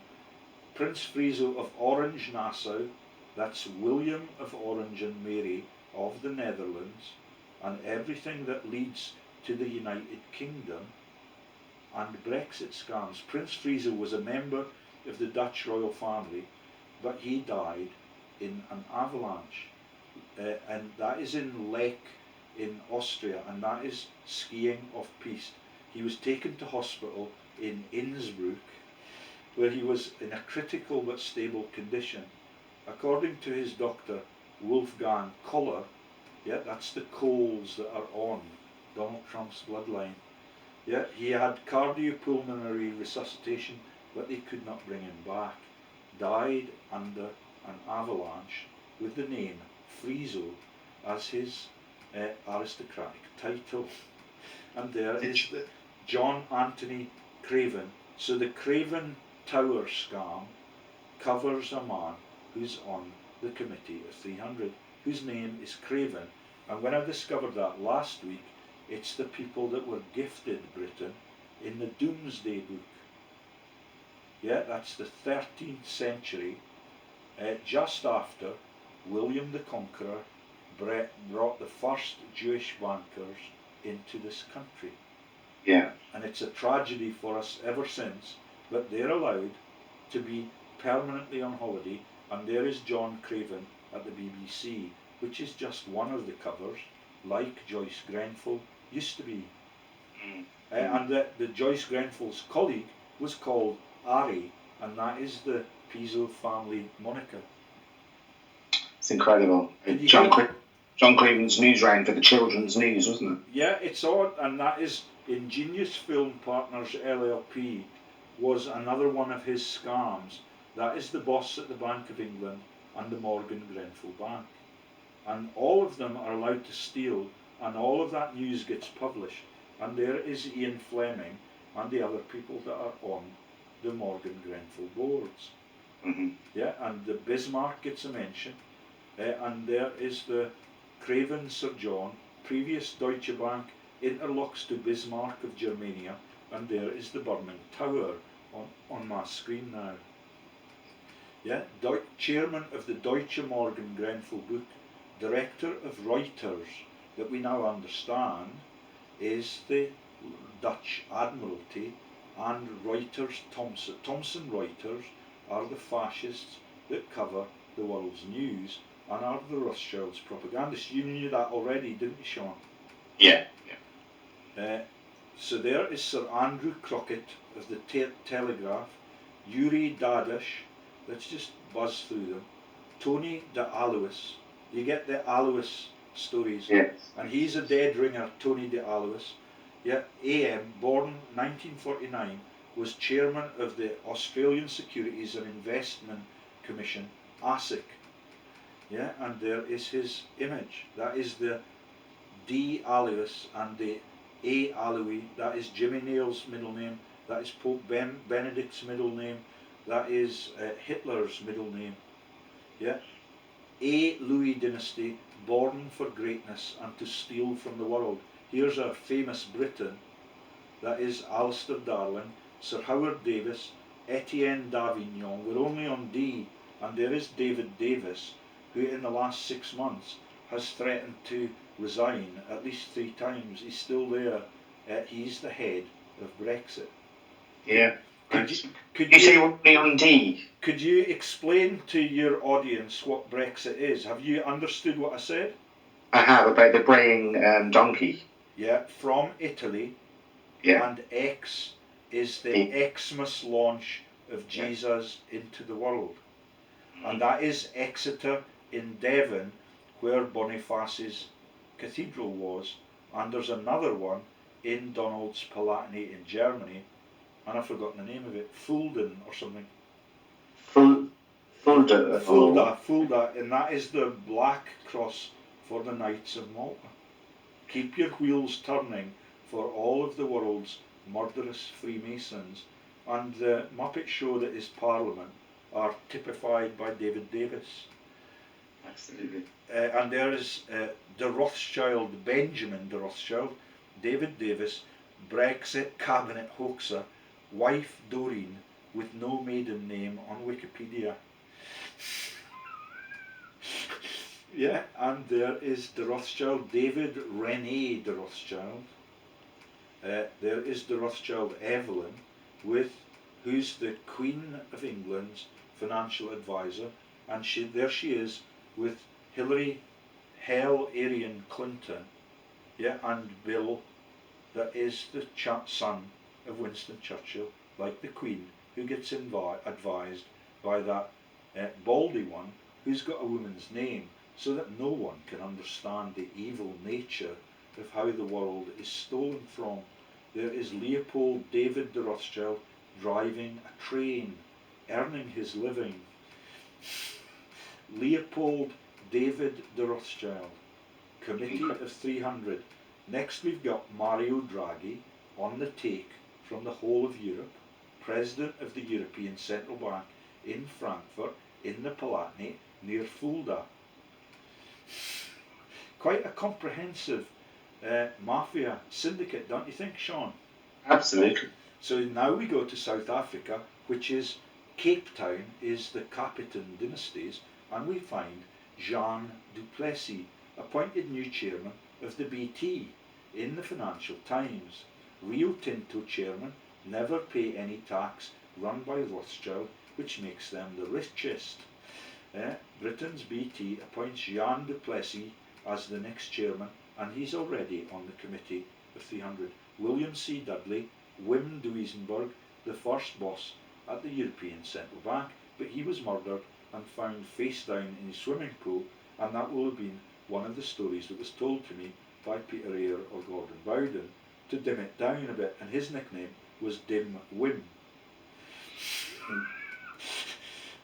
Prince Friso of Orange Nassau, that's William of Orange and Mary of the Netherlands, and everything that leads to the United Kingdom, and Brexit scams. Prince Friso was a member of the Dutch royal family, but he died in an avalanche, and that is in Lech in Austria, and that is skiing off piste. He was taken to hospital in Innsbruck, where he was in a critical but stable condition. According to his doctor, Wolfgang Koller, yeah, that's the Coles that are on Donald Trump's bloodline. Yeah, he had cardiopulmonary resuscitation, but they could not bring him back. Died under an avalanche with the name Friso as his aristocratic title. And there is the John Anthony Craven. So the Craven Tower scam covers a man who's on the Committee of 300, whose name is Craven. And when I discovered that last week, it's the people that were gifted Britain in the Doomsday Book. Yeah, that's the 13th century, just after William the Conqueror brought the first Jewish bankers into this country. Yeah. And it's a tragedy for us ever since, but they're allowed to be permanently on holiday, and there is John Craven at the BBC, which is just one of the covers, like Joyce Grenfell used to be. And the Joyce Grenfell's colleague was called Ari, and that is the Piso family moniker. It's incredible. John Craven's news round for the children's news, wasn't it? Yeah, it's odd, and that is Ingenious Film Partners LLP was another one of his scams. That is the boss at the Bank of England and the Morgan Grenfell Bank. And all of them are allowed to steal, and all of that news gets published. And there is Ian Fleming and the other people that are on the Morgan Grenfell boards. Mm-hmm. Yeah, and the Bismarck gets a mention, and there is the Craven Sir John, previous Deutsche Bank, interlocks to Bismarck of Germania, and there is the burning tower on my screen now. Yeah, chairman of the Deutsche Morgan Grenfell book, director of Reuters, that we now understand is the Dutch Admiralty, and Reuters Thomson Reuters are the fascists that cover the world's news and are the Rothschilds' propagandists. You knew that already, didn't you, Sean? Yeah. So there is Sir Andrew Crockett of the Telegraph, Yuri Dadash, let's just buzz through them, Tony de Alois, you get the Alois stories, Yes. And he's a dead ringer, Tony de Alois. Yeah, AM, born 1949, was chairman of the Australian Securities and Investment Commission, ASIC. Yeah, and there is his image. That is the D. Alois and the A. Alois. That is Jimmy Nail's middle name. That is Pope Benedict's middle name. That is Hitler's middle name. Yeah. A. Louis dynasty, born for greatness and to steal from the world. Here's a famous Briton. That is Alistair Darling, Sir Howard Davis, Etienne d'Avignon. We're only on D, and there is David Davis, who in the last 6 months has threatened to resign at least 3 times. He's still there. He's the head of Brexit. Yeah. Could You say we're only on D? Could you explain to your audience what Brexit is? Have you understood what I said? I have, about the Breying Donkey. Yeah, from Italy. Yeah. And X is the XMAS launch of Jesus into the world. And that is Exeter in Devon, where Boniface's cathedral was. And there's another one in Donald's Palatinate in Germany, and I've forgotten the name of it, Fulden or something. Fulda, and that is the black cross for the Knights of Malta. Keep your wheels turning for all of the world's murderous Freemasons, and the Muppet Show that is Parliament are typified by David Davis. Absolutely. And there is the Rothschild, Benjamin de Rothschild, David Davis, Brexit cabinet hoaxer, wife Doreen with no maiden name on Wikipedia. Yeah, and there is de Rothschild, David Rene de Rothschild. There is de Rothschild Evelyn, who's the Queen of England's financial advisor, and there she is with Hillary Arian Clinton, yeah, and Bill, that is the son of Winston Churchill, like the Queen, who gets advised by that baldy one who's got a woman's name, so that no one can understand the evil nature of how the world is stolen from. There is Leopold David de Rothschild driving a train, earning his living. Leopold David de Rothschild, Committee of 300. Next we've got Mario Draghi on the take from the whole of Europe, President of the European Central Bank in Frankfurt, in the Palatinate, near Fulda. Quite a comprehensive mafia syndicate, don't you think, Sean? Absolutely. So now we go to South Africa, which is Cape Town is the Capitan dynasties, and we find Jean du Plessis, appointed new chairman of the BT in the Financial Times. Rio Tinto chairman never pay any tax, run by Rothschild, which makes them the richest. Britain's BT appoints Jean du Plessis as the next chairman, and he's already on the committee of 300. William C. Dudley, Wim Duisenberg, the first boss at the European Central Bank, but he was murdered and found face down in his swimming pool, and that will have been one of the stories that was told to me by Peter Eyre or Gordon Bowden to dim it down a bit, and his nickname was Dim Wim.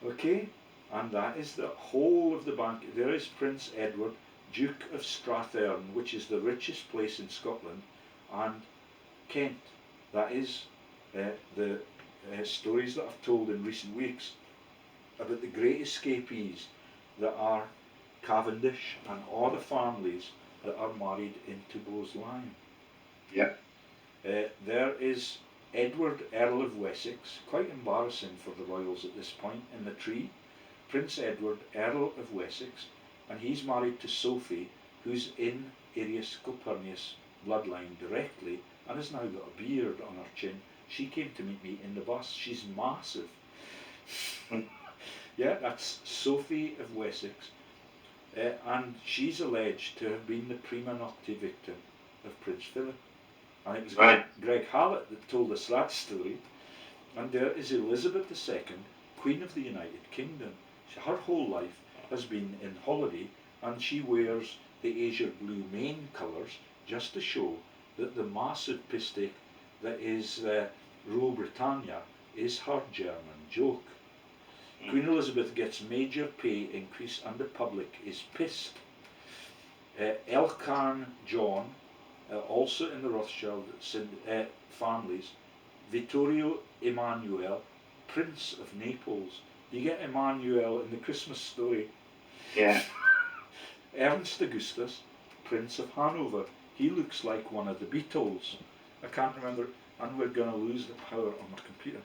Okay, and that is the whole of the bank. There is Prince Edward, Duke of Strathearn, which is the richest place in Scotland, and Kent. That is the stories that I've told in recent weeks about the great escapees that are Cavendish and all the families that are married into Bowes-Lyon. Yeah. There is Edward, Earl of Wessex, quite embarrassing for the royals at this point, in the tree. Prince Edward, Earl of Wessex, and he's married to Sophie, who's in Arius Copernicus bloodline directly, and has now got a beard on her chin. She came to meet me in the bus. She's massive. Yeah, that's Sophie of Wessex. And she's alleged to have been the prima nocte victim of Prince Philip. And it was Greg Hallett that told us that story. And there is Elizabeth II, Queen of the United Kingdom. Her whole life has been in holiday, and she wears the azure blue main colours just to show that the massive piste that is Rule Britannia is her German joke. Queen Elizabeth gets major pay increase and the public is pissed. Elkan John, also in the Rothschild families, Vittorio Emanuele, Prince of Naples. You get Emmanuel in the Christmas story. Yeah. Ernst Augustus, Prince of Hanover. He looks like one of the Beatles. I can't remember, and we're going to lose the power on my computer.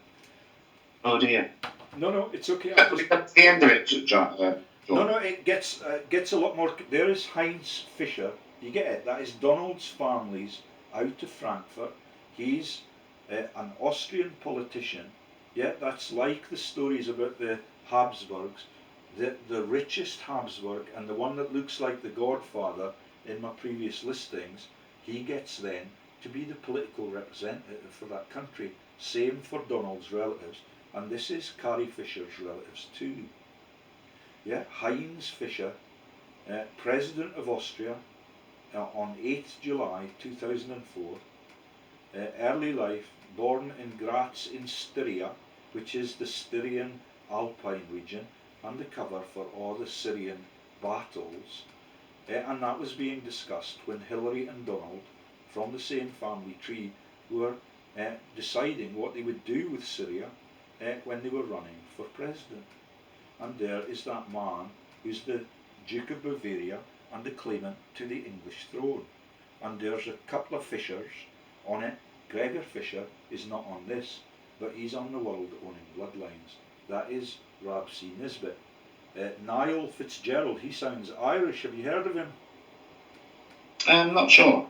Oh dear. No, it's okay. That's the end of it, John. No, it gets a lot more. There is Heinz Fischer. You get it? That is Donald's family's out of Frankfurt. He's an Austrian politician. Yeah, that's like the stories about the Habsburgs. The richest Habsburg, and the one that looks like the Godfather in my previous listings, he gets then to be the political representative for that country. Same for Donald's relatives, and this is Carrie Fisher's relatives too. Yeah, Heinz Fischer, President of Austria, on 8th July 2004. Early life, born in Graz in Styria, which is the Styrian Alpine region, and the cover for all the Syrian battles. And that was being discussed when Hillary and Donald, from the same family tree, were deciding what they would do with Syria when they were running for president. And there is that man who's the Duke of Bavaria and the claimant to the English throne. And there's a couple of Fishers on it. Gregor Fisher is not on this, but he's on the world owning bloodlines. That is Rab C. Nisbet. Niall Fitzgerald, he sounds Irish. Have you heard of him? I'm not sure.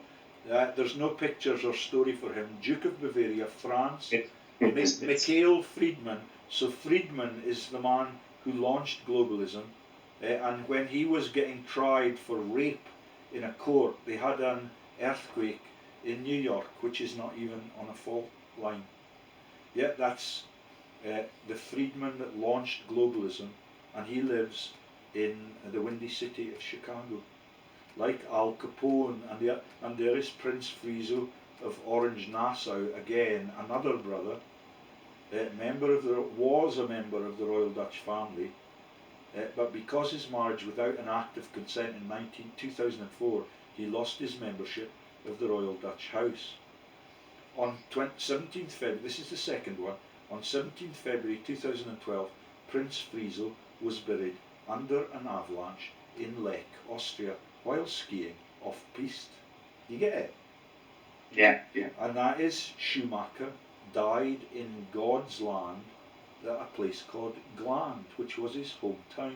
There's no pictures or story for him. Duke of Bavaria, France. It's Mikhail Friedman. So Friedman is the man who launched globalism. And when he was getting tried for rape in a court, they had an earthquake in New York, which is not even on a fault line. Yeah, that's the Friedman that launched globalism, and he lives in the windy city of Chicago. Like Al Capone, and there is Prince Friso of Orange Nassau, again, another brother, was a member of the Royal Dutch family, but because his marriage without an act of consent in 2004, he lost his membership of the Royal Dutch House. On 17th February, this is the second one, on 17th February 2012, Prince Friso was buried under an avalanche in Lech, Austria, while skiing off piste. You get it? Yeah. And that is Schumacher died in God's land at a place called Gland, which was his hometown.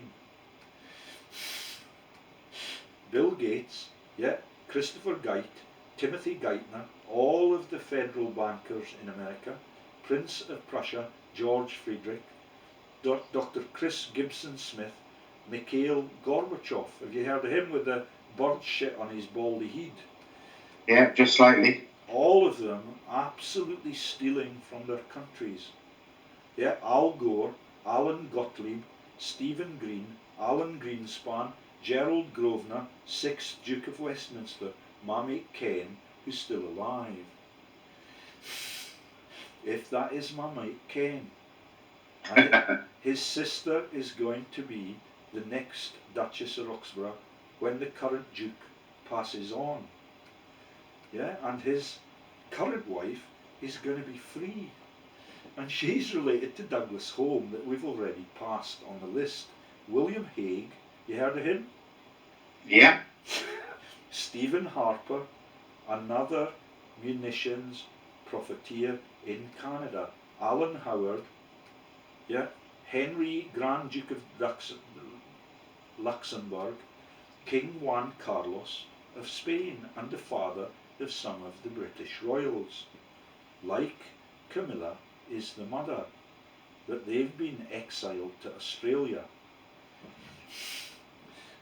Bill Gates, yeah, Christopher Geit, Timothy Geithner, all of the federal bankers in America, Prince of Prussia, George Friedrich, Dr. Chris Gibson Smith, Mikhail Gorbachev. Have you heard of him with the bird shit on his baldy head? Yeah, just slightly. All of them absolutely stealing from their countries. Yeah, Al Gore, Alan Gottlieb, Stephen Green, Alan Greenspan, Gerald Grosvenor, 6th Duke of Westminster, my mate Ken, who's still alive. If that is my mate Ken. And his sister is going to be the next Duchess of Roxburgh when the current Duke passes on. Yeah, and his current wife is going to be free. And she's related to Douglas Home that we've already passed on the list. William Hague, you heard of him? Yeah. Stephen Harper, another munitions profiteer in Canada. Alan Howard, yeah, Henry, Grand Duke of Luxembourg, King Juan Carlos of Spain, and the father of some of the British royals. Like Camilla is the mother, but they've been exiled to Australia.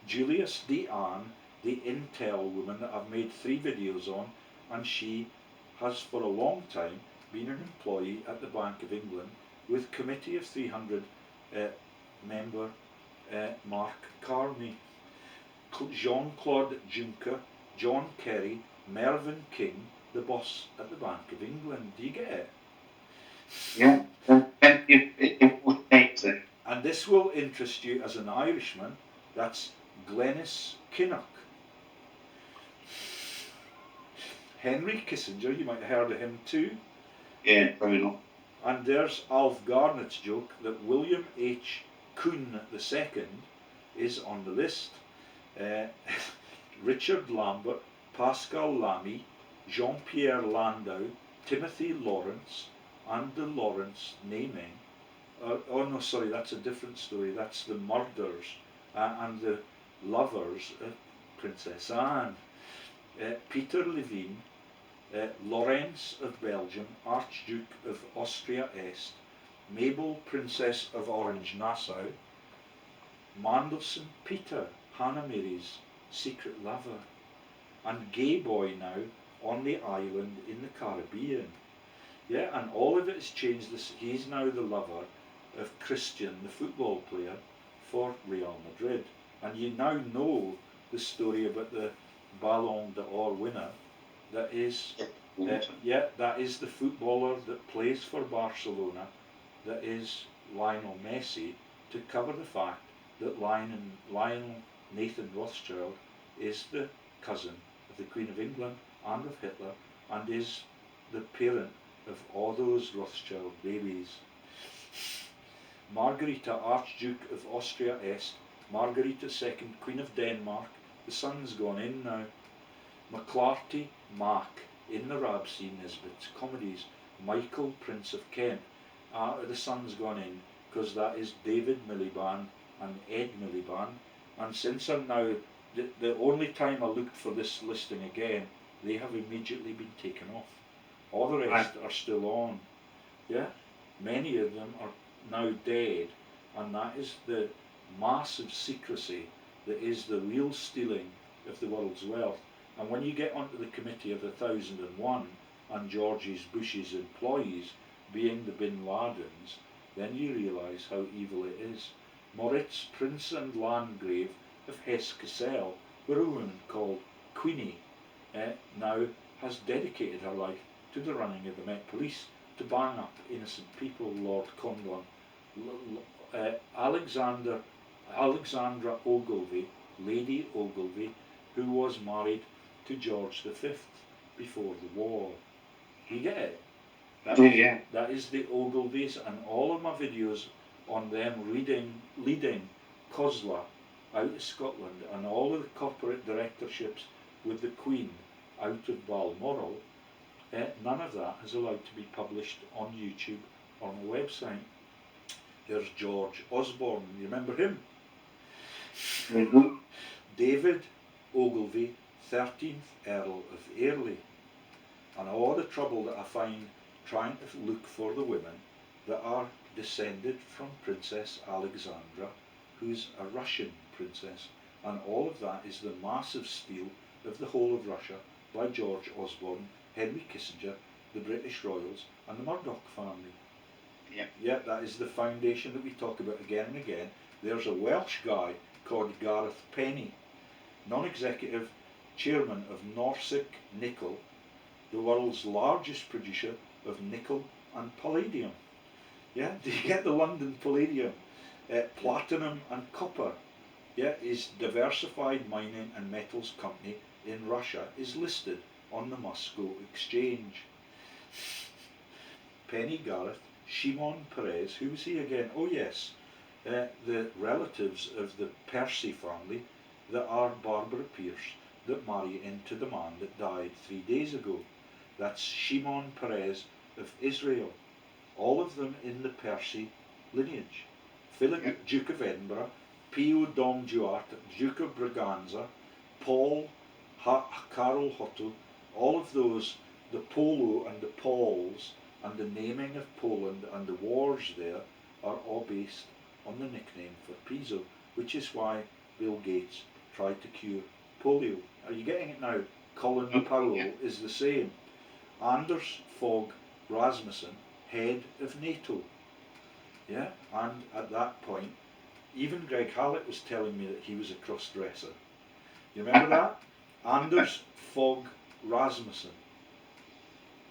Julius Deanne, the intel woman that I've made 3 videos on, and she has for a long time been an employee at the Bank of England with Committee of 300 member Mark Carney, Jean-Claude Juncker, John Kerry, Mervyn King, the boss at the Bank of England. Do you get it? Yeah. And this will interest you as an Irishman. That's Glenys Kinnock. Henry Kissinger, you might have heard of him too. Yeah, probably not. And there's Alf Garnett's joke that William H. Kuhn II is on the list. Richard Lambert, Pascal Lamy, Jean-Pierre Landau, Timothy Lawrence, and the Lawrence naming. Oh no, sorry, that's a different story. That's the murders and the lovers of Princess Anne. Peter Levine, Lawrence of Belgium, Archduke of Austria-Est, Mabel, Princess of Orange-Nassau, Mandelson Peter, Hannah Mary's secret lover, and gay boy now on the island in the Caribbean. Yeah, and all of it has changed. He's now the lover of Christian, the football player for Real Madrid. And you now know the story about the Ballon d'Or winner. That is, that is the footballer that plays for Barcelona. That is Lionel Messi, to cover the fact that Lionel Nathan Rothschild is the cousin of the Queen of England and of Hitler, and is the parent of all those Rothschild babies. Margarita, Archduke of Austria-Est, Margarita II, Queen of Denmark, the sun's gone in now. McClarty, Mac, in the Rabsy Nisbet's comedies. Michael, Prince of Kent, the sun's gone in, because that is David Miliband and Ed Miliband. And since I'm now, the only time I looked for this listing again, they have immediately been taken off. All the rest are still on. Yeah, many of them are now dead, and that is the massive secrecy that is the real stealing of the world's wealth. And when you get onto the Committee of 1001 and George Bush's employees being the Bin Ladens, then you realise how evil it is. Moritz, Prince and Landgrave of Hesse-Kassel, where a woman called Queenie now has dedicated her life to the running of the Met Police to bang up innocent people. Lord Conlon, Alexandra Ogilvy, Lady Ogilvy, who was married to George V before the war. You get it? That is the Ogilvys, and all of my videos on them leading COSLA out of Scotland, and all of the corporate directorships with the Queen out of Balmoral, none of that is allowed to be published on YouTube or on a website. Here's George Osborne, you remember him? Mm-hmm. David Ogilvy, 13th Earl of Airlie. trouble that I find trying to look for the women that are descended from Princess Alexandra, who's a Russian princess, and all of that is the massive steal of the whole of Russia by George Osborne, Henry Kissinger, the British Royals, and the Murdoch family. Yeah, that is the foundation that we talk about again and again. There's a Welsh guy called Gareth Penny, non-executive chairman of Norsec Nickel, the world's largest producer of nickel and palladium. Yeah, do you get the London Palladium? Platinum and copper. Yeah, his diversified mining and metals company in Russia is listed on the Moscow Exchange. Penny Gareth, Shimon Peres, who was he again? Oh yes, the relatives of the Percy family that are Barbara Pierce that marry into the man that died 3 days ago. That's Shimon Peres of Israel. All of them in the Percy lineage. Philip, Duke of Edinburgh, Pio Dom Duarte, Duke of Braganza, Paul, Karol Hotto, all of those, the Polo and the Pauls, and the naming of Poland and the wars there are all based on the nickname for Piso, which is why Bill Gates tried to cure polio. Are you getting it now? Colin Powell is the same. Anders Fogh Rasmussen, head of NATO. Yeah, and at that point, even Greg Hallett was telling me that he was a cross-dresser. You remember that? Anders Fogh Rasmussen.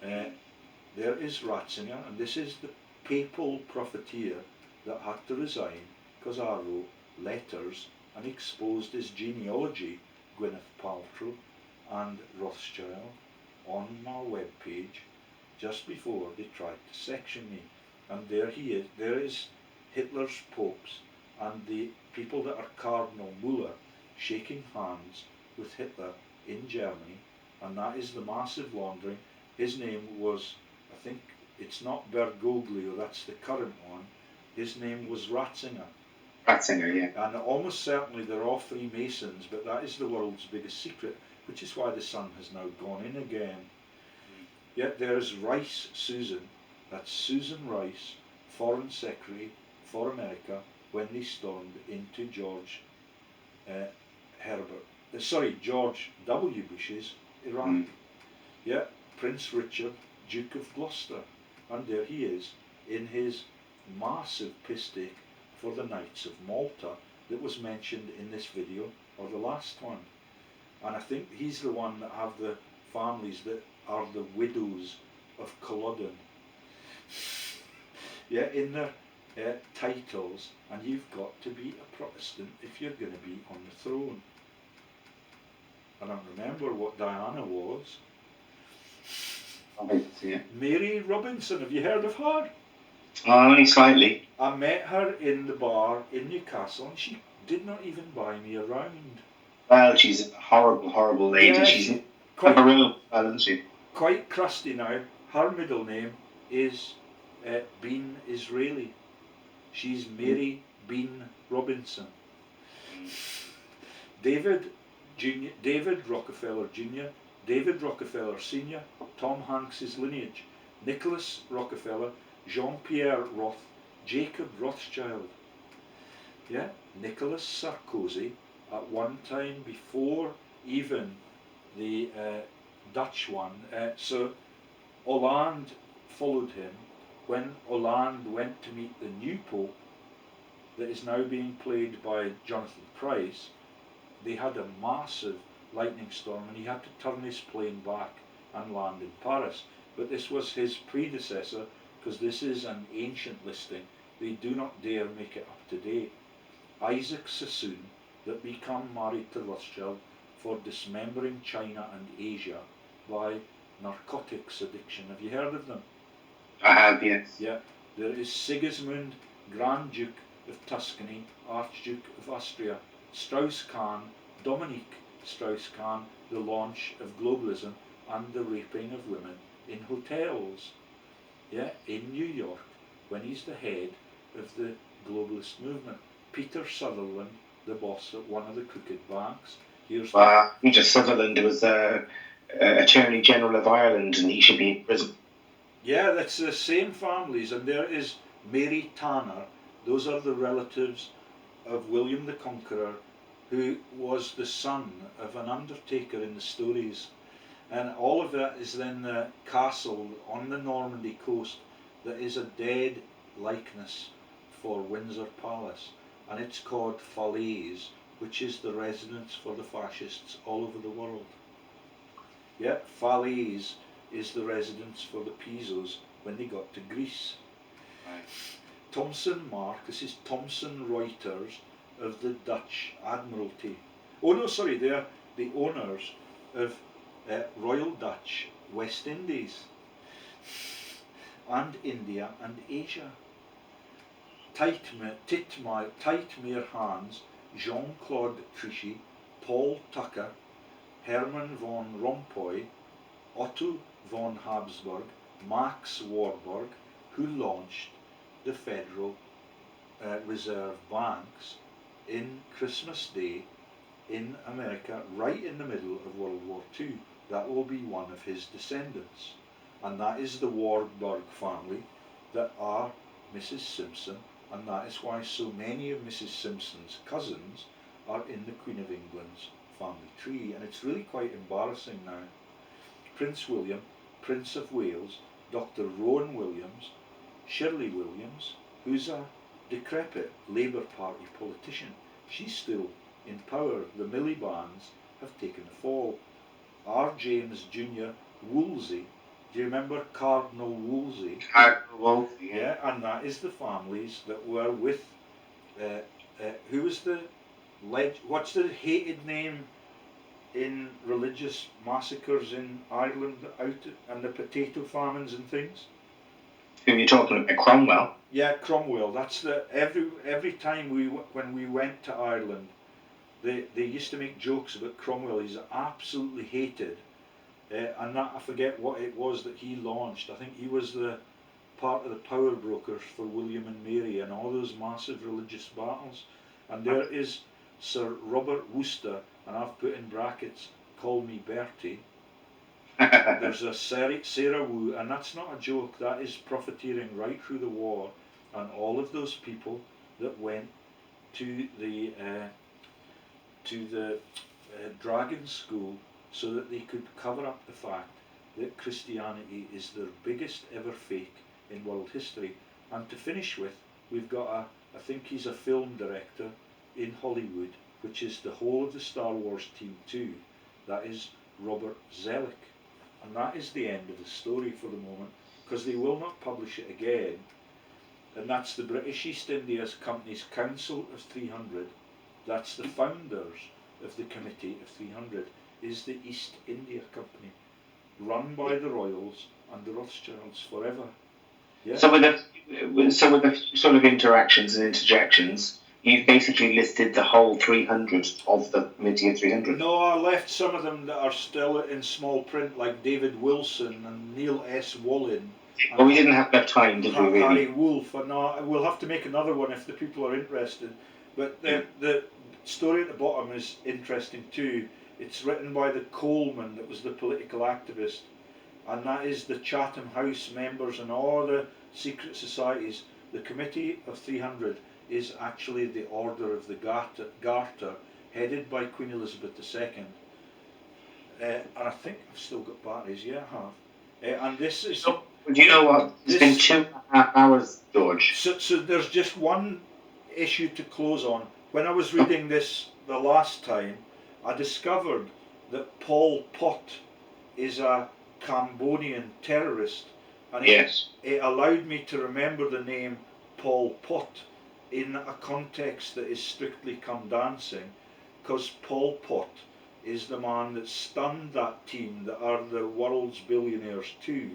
There is Ratzinger, and this is the papal profiteer that had to resign because I wrote letters and exposed his genealogy, Gwyneth Paltrow and Rothschild, on my webpage just before they tried to section me. And there he is. There is Hitler's popes and the people that are Cardinal Muller shaking hands with Hitler in Germany, and that is the massive laundering. His name was, I think it's not Bergoglio, that's the current one. His name was Ratzinger. Ratzinger, yeah. And almost certainly they're all Freemasons, but that is the world's biggest secret, which is why the sun has now gone in again. Yet there's Rice Susan, that's Susan Rice, Foreign Secretary for America, when they stormed into George W. Bush's Iraq. Yeah, Prince Richard, Duke of Gloucester, and there he is in his massive piste for the Knights of Malta that was mentioned in this video, or the last one. And I think he's the one that have the families that are the widows of Culloden. Yeah, in their titles, and you've got to be a Protestant if you're going to be on the throne. I don't remember what Diana was. Yeah. Mary Robinson, have you heard of her? Only slightly. I met her in the bar in Newcastle and she did not even buy me a round. Well, she's a horrible, horrible lady. Yeah, she's quite a real, isn't she? Quite crusty now. Her middle name is Bean Israeli. She's Mary Bean Robinson. David Rockefeller Jr., David Rockefeller Sr., Tom Hanks's lineage, Nicholas Rockefeller, Jean-Pierre Roth, Jacob Rothschild. Yeah, Nicolas Sarkozy, at one time before even the Dutch one, so Hollande followed him. When Hollande went to meet the new Pope, that is now being played by Jonathan Pryce, they had a massive lightning storm and he had to turn his plane back and land in Paris. But this was his predecessor, because this is an ancient listing. They do not dare make it up to date. Isaac Sassoon, that become married to Rothschild for dismembering China and Asia by narcotics addiction. Have you heard of them? I have, yes. Yeah. There is Sigismund, Grand Duke of Tuscany, Archduke of Austria, Strauss-Kahn, Dominique Strauss-Kahn, the launch of globalism and the raping of women in hotels. Yeah, in New York, when he's the head of the globalist movement. Peter Sutherland, the boss at one of the crooked banks. Peter Sutherland was Attorney General of Ireland, and he should be in prison. Yeah, that's the same families, and there is Mary Tanner. Those are the relatives of William the Conqueror, who was the son of an undertaker in the stories. And all of that is then the castle on the Normandy coast that is a dead likeness for Windsor Palace, and it's called Falaise, which is the residence for the fascists all over the world. Yeah, Falaise is the residence for the Pisos when they got to Greece. Right. Thomson Mark, this is Thomson Reuters of the Dutch Admiralty. Oh no, sorry, they are the owners of Royal Dutch West Indies and India and Asia. Titmir Hans, Jean-Claude Trichy, Paul Tucker, Herman von Rompuy, Otto von Habsburg, Max Warburg, who launched the Federal Reserve Banks in Christmas Day in America, right in the middle of World War II. That will be one of his descendants. And that is the Warburg family that are Mrs. Simpson, and that is why so many of Mrs. Simpson's cousins are in the Queen of England's family tree, and it's really quite embarrassing now. Prince William, Prince of Wales, Dr. Rowan Williams, Shirley Williams, who's a decrepit Labour Party politician. She's still in power. The Millibans have taken the fall. R. James Jr. Woolsey, do you remember Cardinal Wolsey? Cardinal Wolsey, Yeah, and that is the families that were with, who was the, what's the hated name in religious massacres in Ireland and the potato famines and things? Who are you talking about? Cromwell? Yeah, Cromwell. That's the, every time when we went to Ireland, they used to make jokes about Cromwell. He's absolutely hated. And that, I forget what it was that he launched. I think he was the part of the power brokers for William and Mary and all those massive religious battles. And there is Sir Robert Worcester, and I've put in brackets, call me Bertie. There's a Sarah Wu, and that's not a joke, that is profiteering right through the war. And all of those people that went to the Dragon School so that they could cover up the fact that Christianity is their biggest ever fake in world history. And to finish with, we've got I think he's a film director in Hollywood, which is the whole of the Star Wars team too. That is Robert Zelik. And that is the end of the story for the moment, because they will not publish it again. And that's the British East India Company's Council of 300. That's the founders of the Committee of 300, is the East India Company, run by the Royals and the Rothschilds forever. Yeah? So with the sort of interactions and interjections, you've basically listed the whole 300 of the Committee of 300. No, I left some of them that are still in small print, like David Wilson and Neil S. Wallin. Well, we didn't have enough time, did we, really? Harry Wolff. No, we'll have to make another one if the people are interested. But the story at the bottom is interesting too. It's written by the Coleman, that was the political activist, and that is the Chatham House members and all the secret societies. The Committee of 300 is actually the Order of the Garter, headed by Queen Elizabeth II. And I think I've still got batteries, yeah I have. And this is... So, do you know what? It's been 2.5 hours, George. So there's just one issue to close on. When I was reading this the last time, I discovered that Pol Pot is a Cambodian terrorist, and it allowed me to remember the name Pol Pot in a context that is strictly come dancing, because Pol Pot is the man that stunned that team that are the world's billionaires too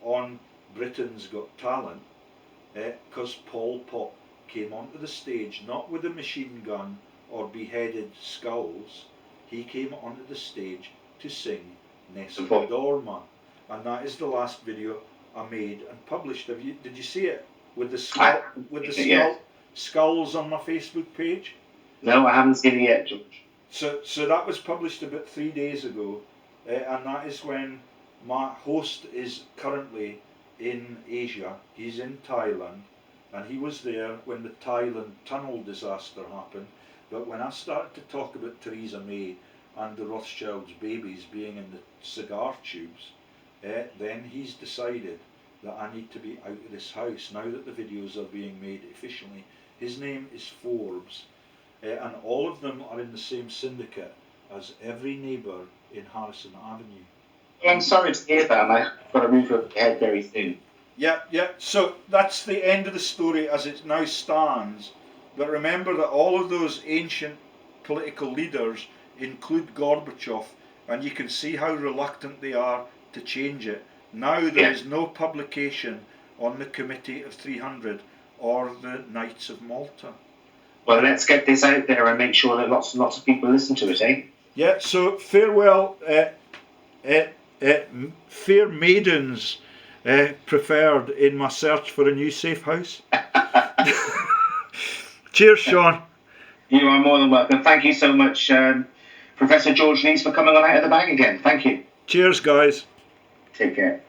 on Britain's Got Talent, because Pol Pot came onto the stage not with a machine gun or beheaded skulls. He came onto the stage to sing Nessun Dorma, and that is the last video I made and published. Did you see it with the skulls on my Facebook page? No, I haven't seen it yet, George. So that was published about 3 days ago, and that is when my host is currently in Asia. He's in Thailand, and he was there when the Thailand tunnel disaster happened. But when I started to talk about Theresa May and the Rothschilds' babies being in the cigar tubes, then he's decided that I need to be out of this house now that the videos are being made efficiently. His name is Forbes, and all of them are in the same syndicate as every neighbour in Harrison Avenue. I'm sorry to hear that, and I've got to move your head very soon. Yeah, so that's the end of the story as it now stands. But remember that all of those ancient political leaders include Gorbachev, and you can see how reluctant they are to change it. Now there is no publication on the Committee of 300 or the Knights of Malta. Well, let's get this out there and make sure that lots and lots of people listen to it, eh? Yeah, so farewell, fair maidens preferred in my search for a new safe house. Cheers, Sean. You are more than welcome. Thank you so much, Professor George Neese, for coming on Out of the Bag again. Thank you. Cheers, guys. Take care.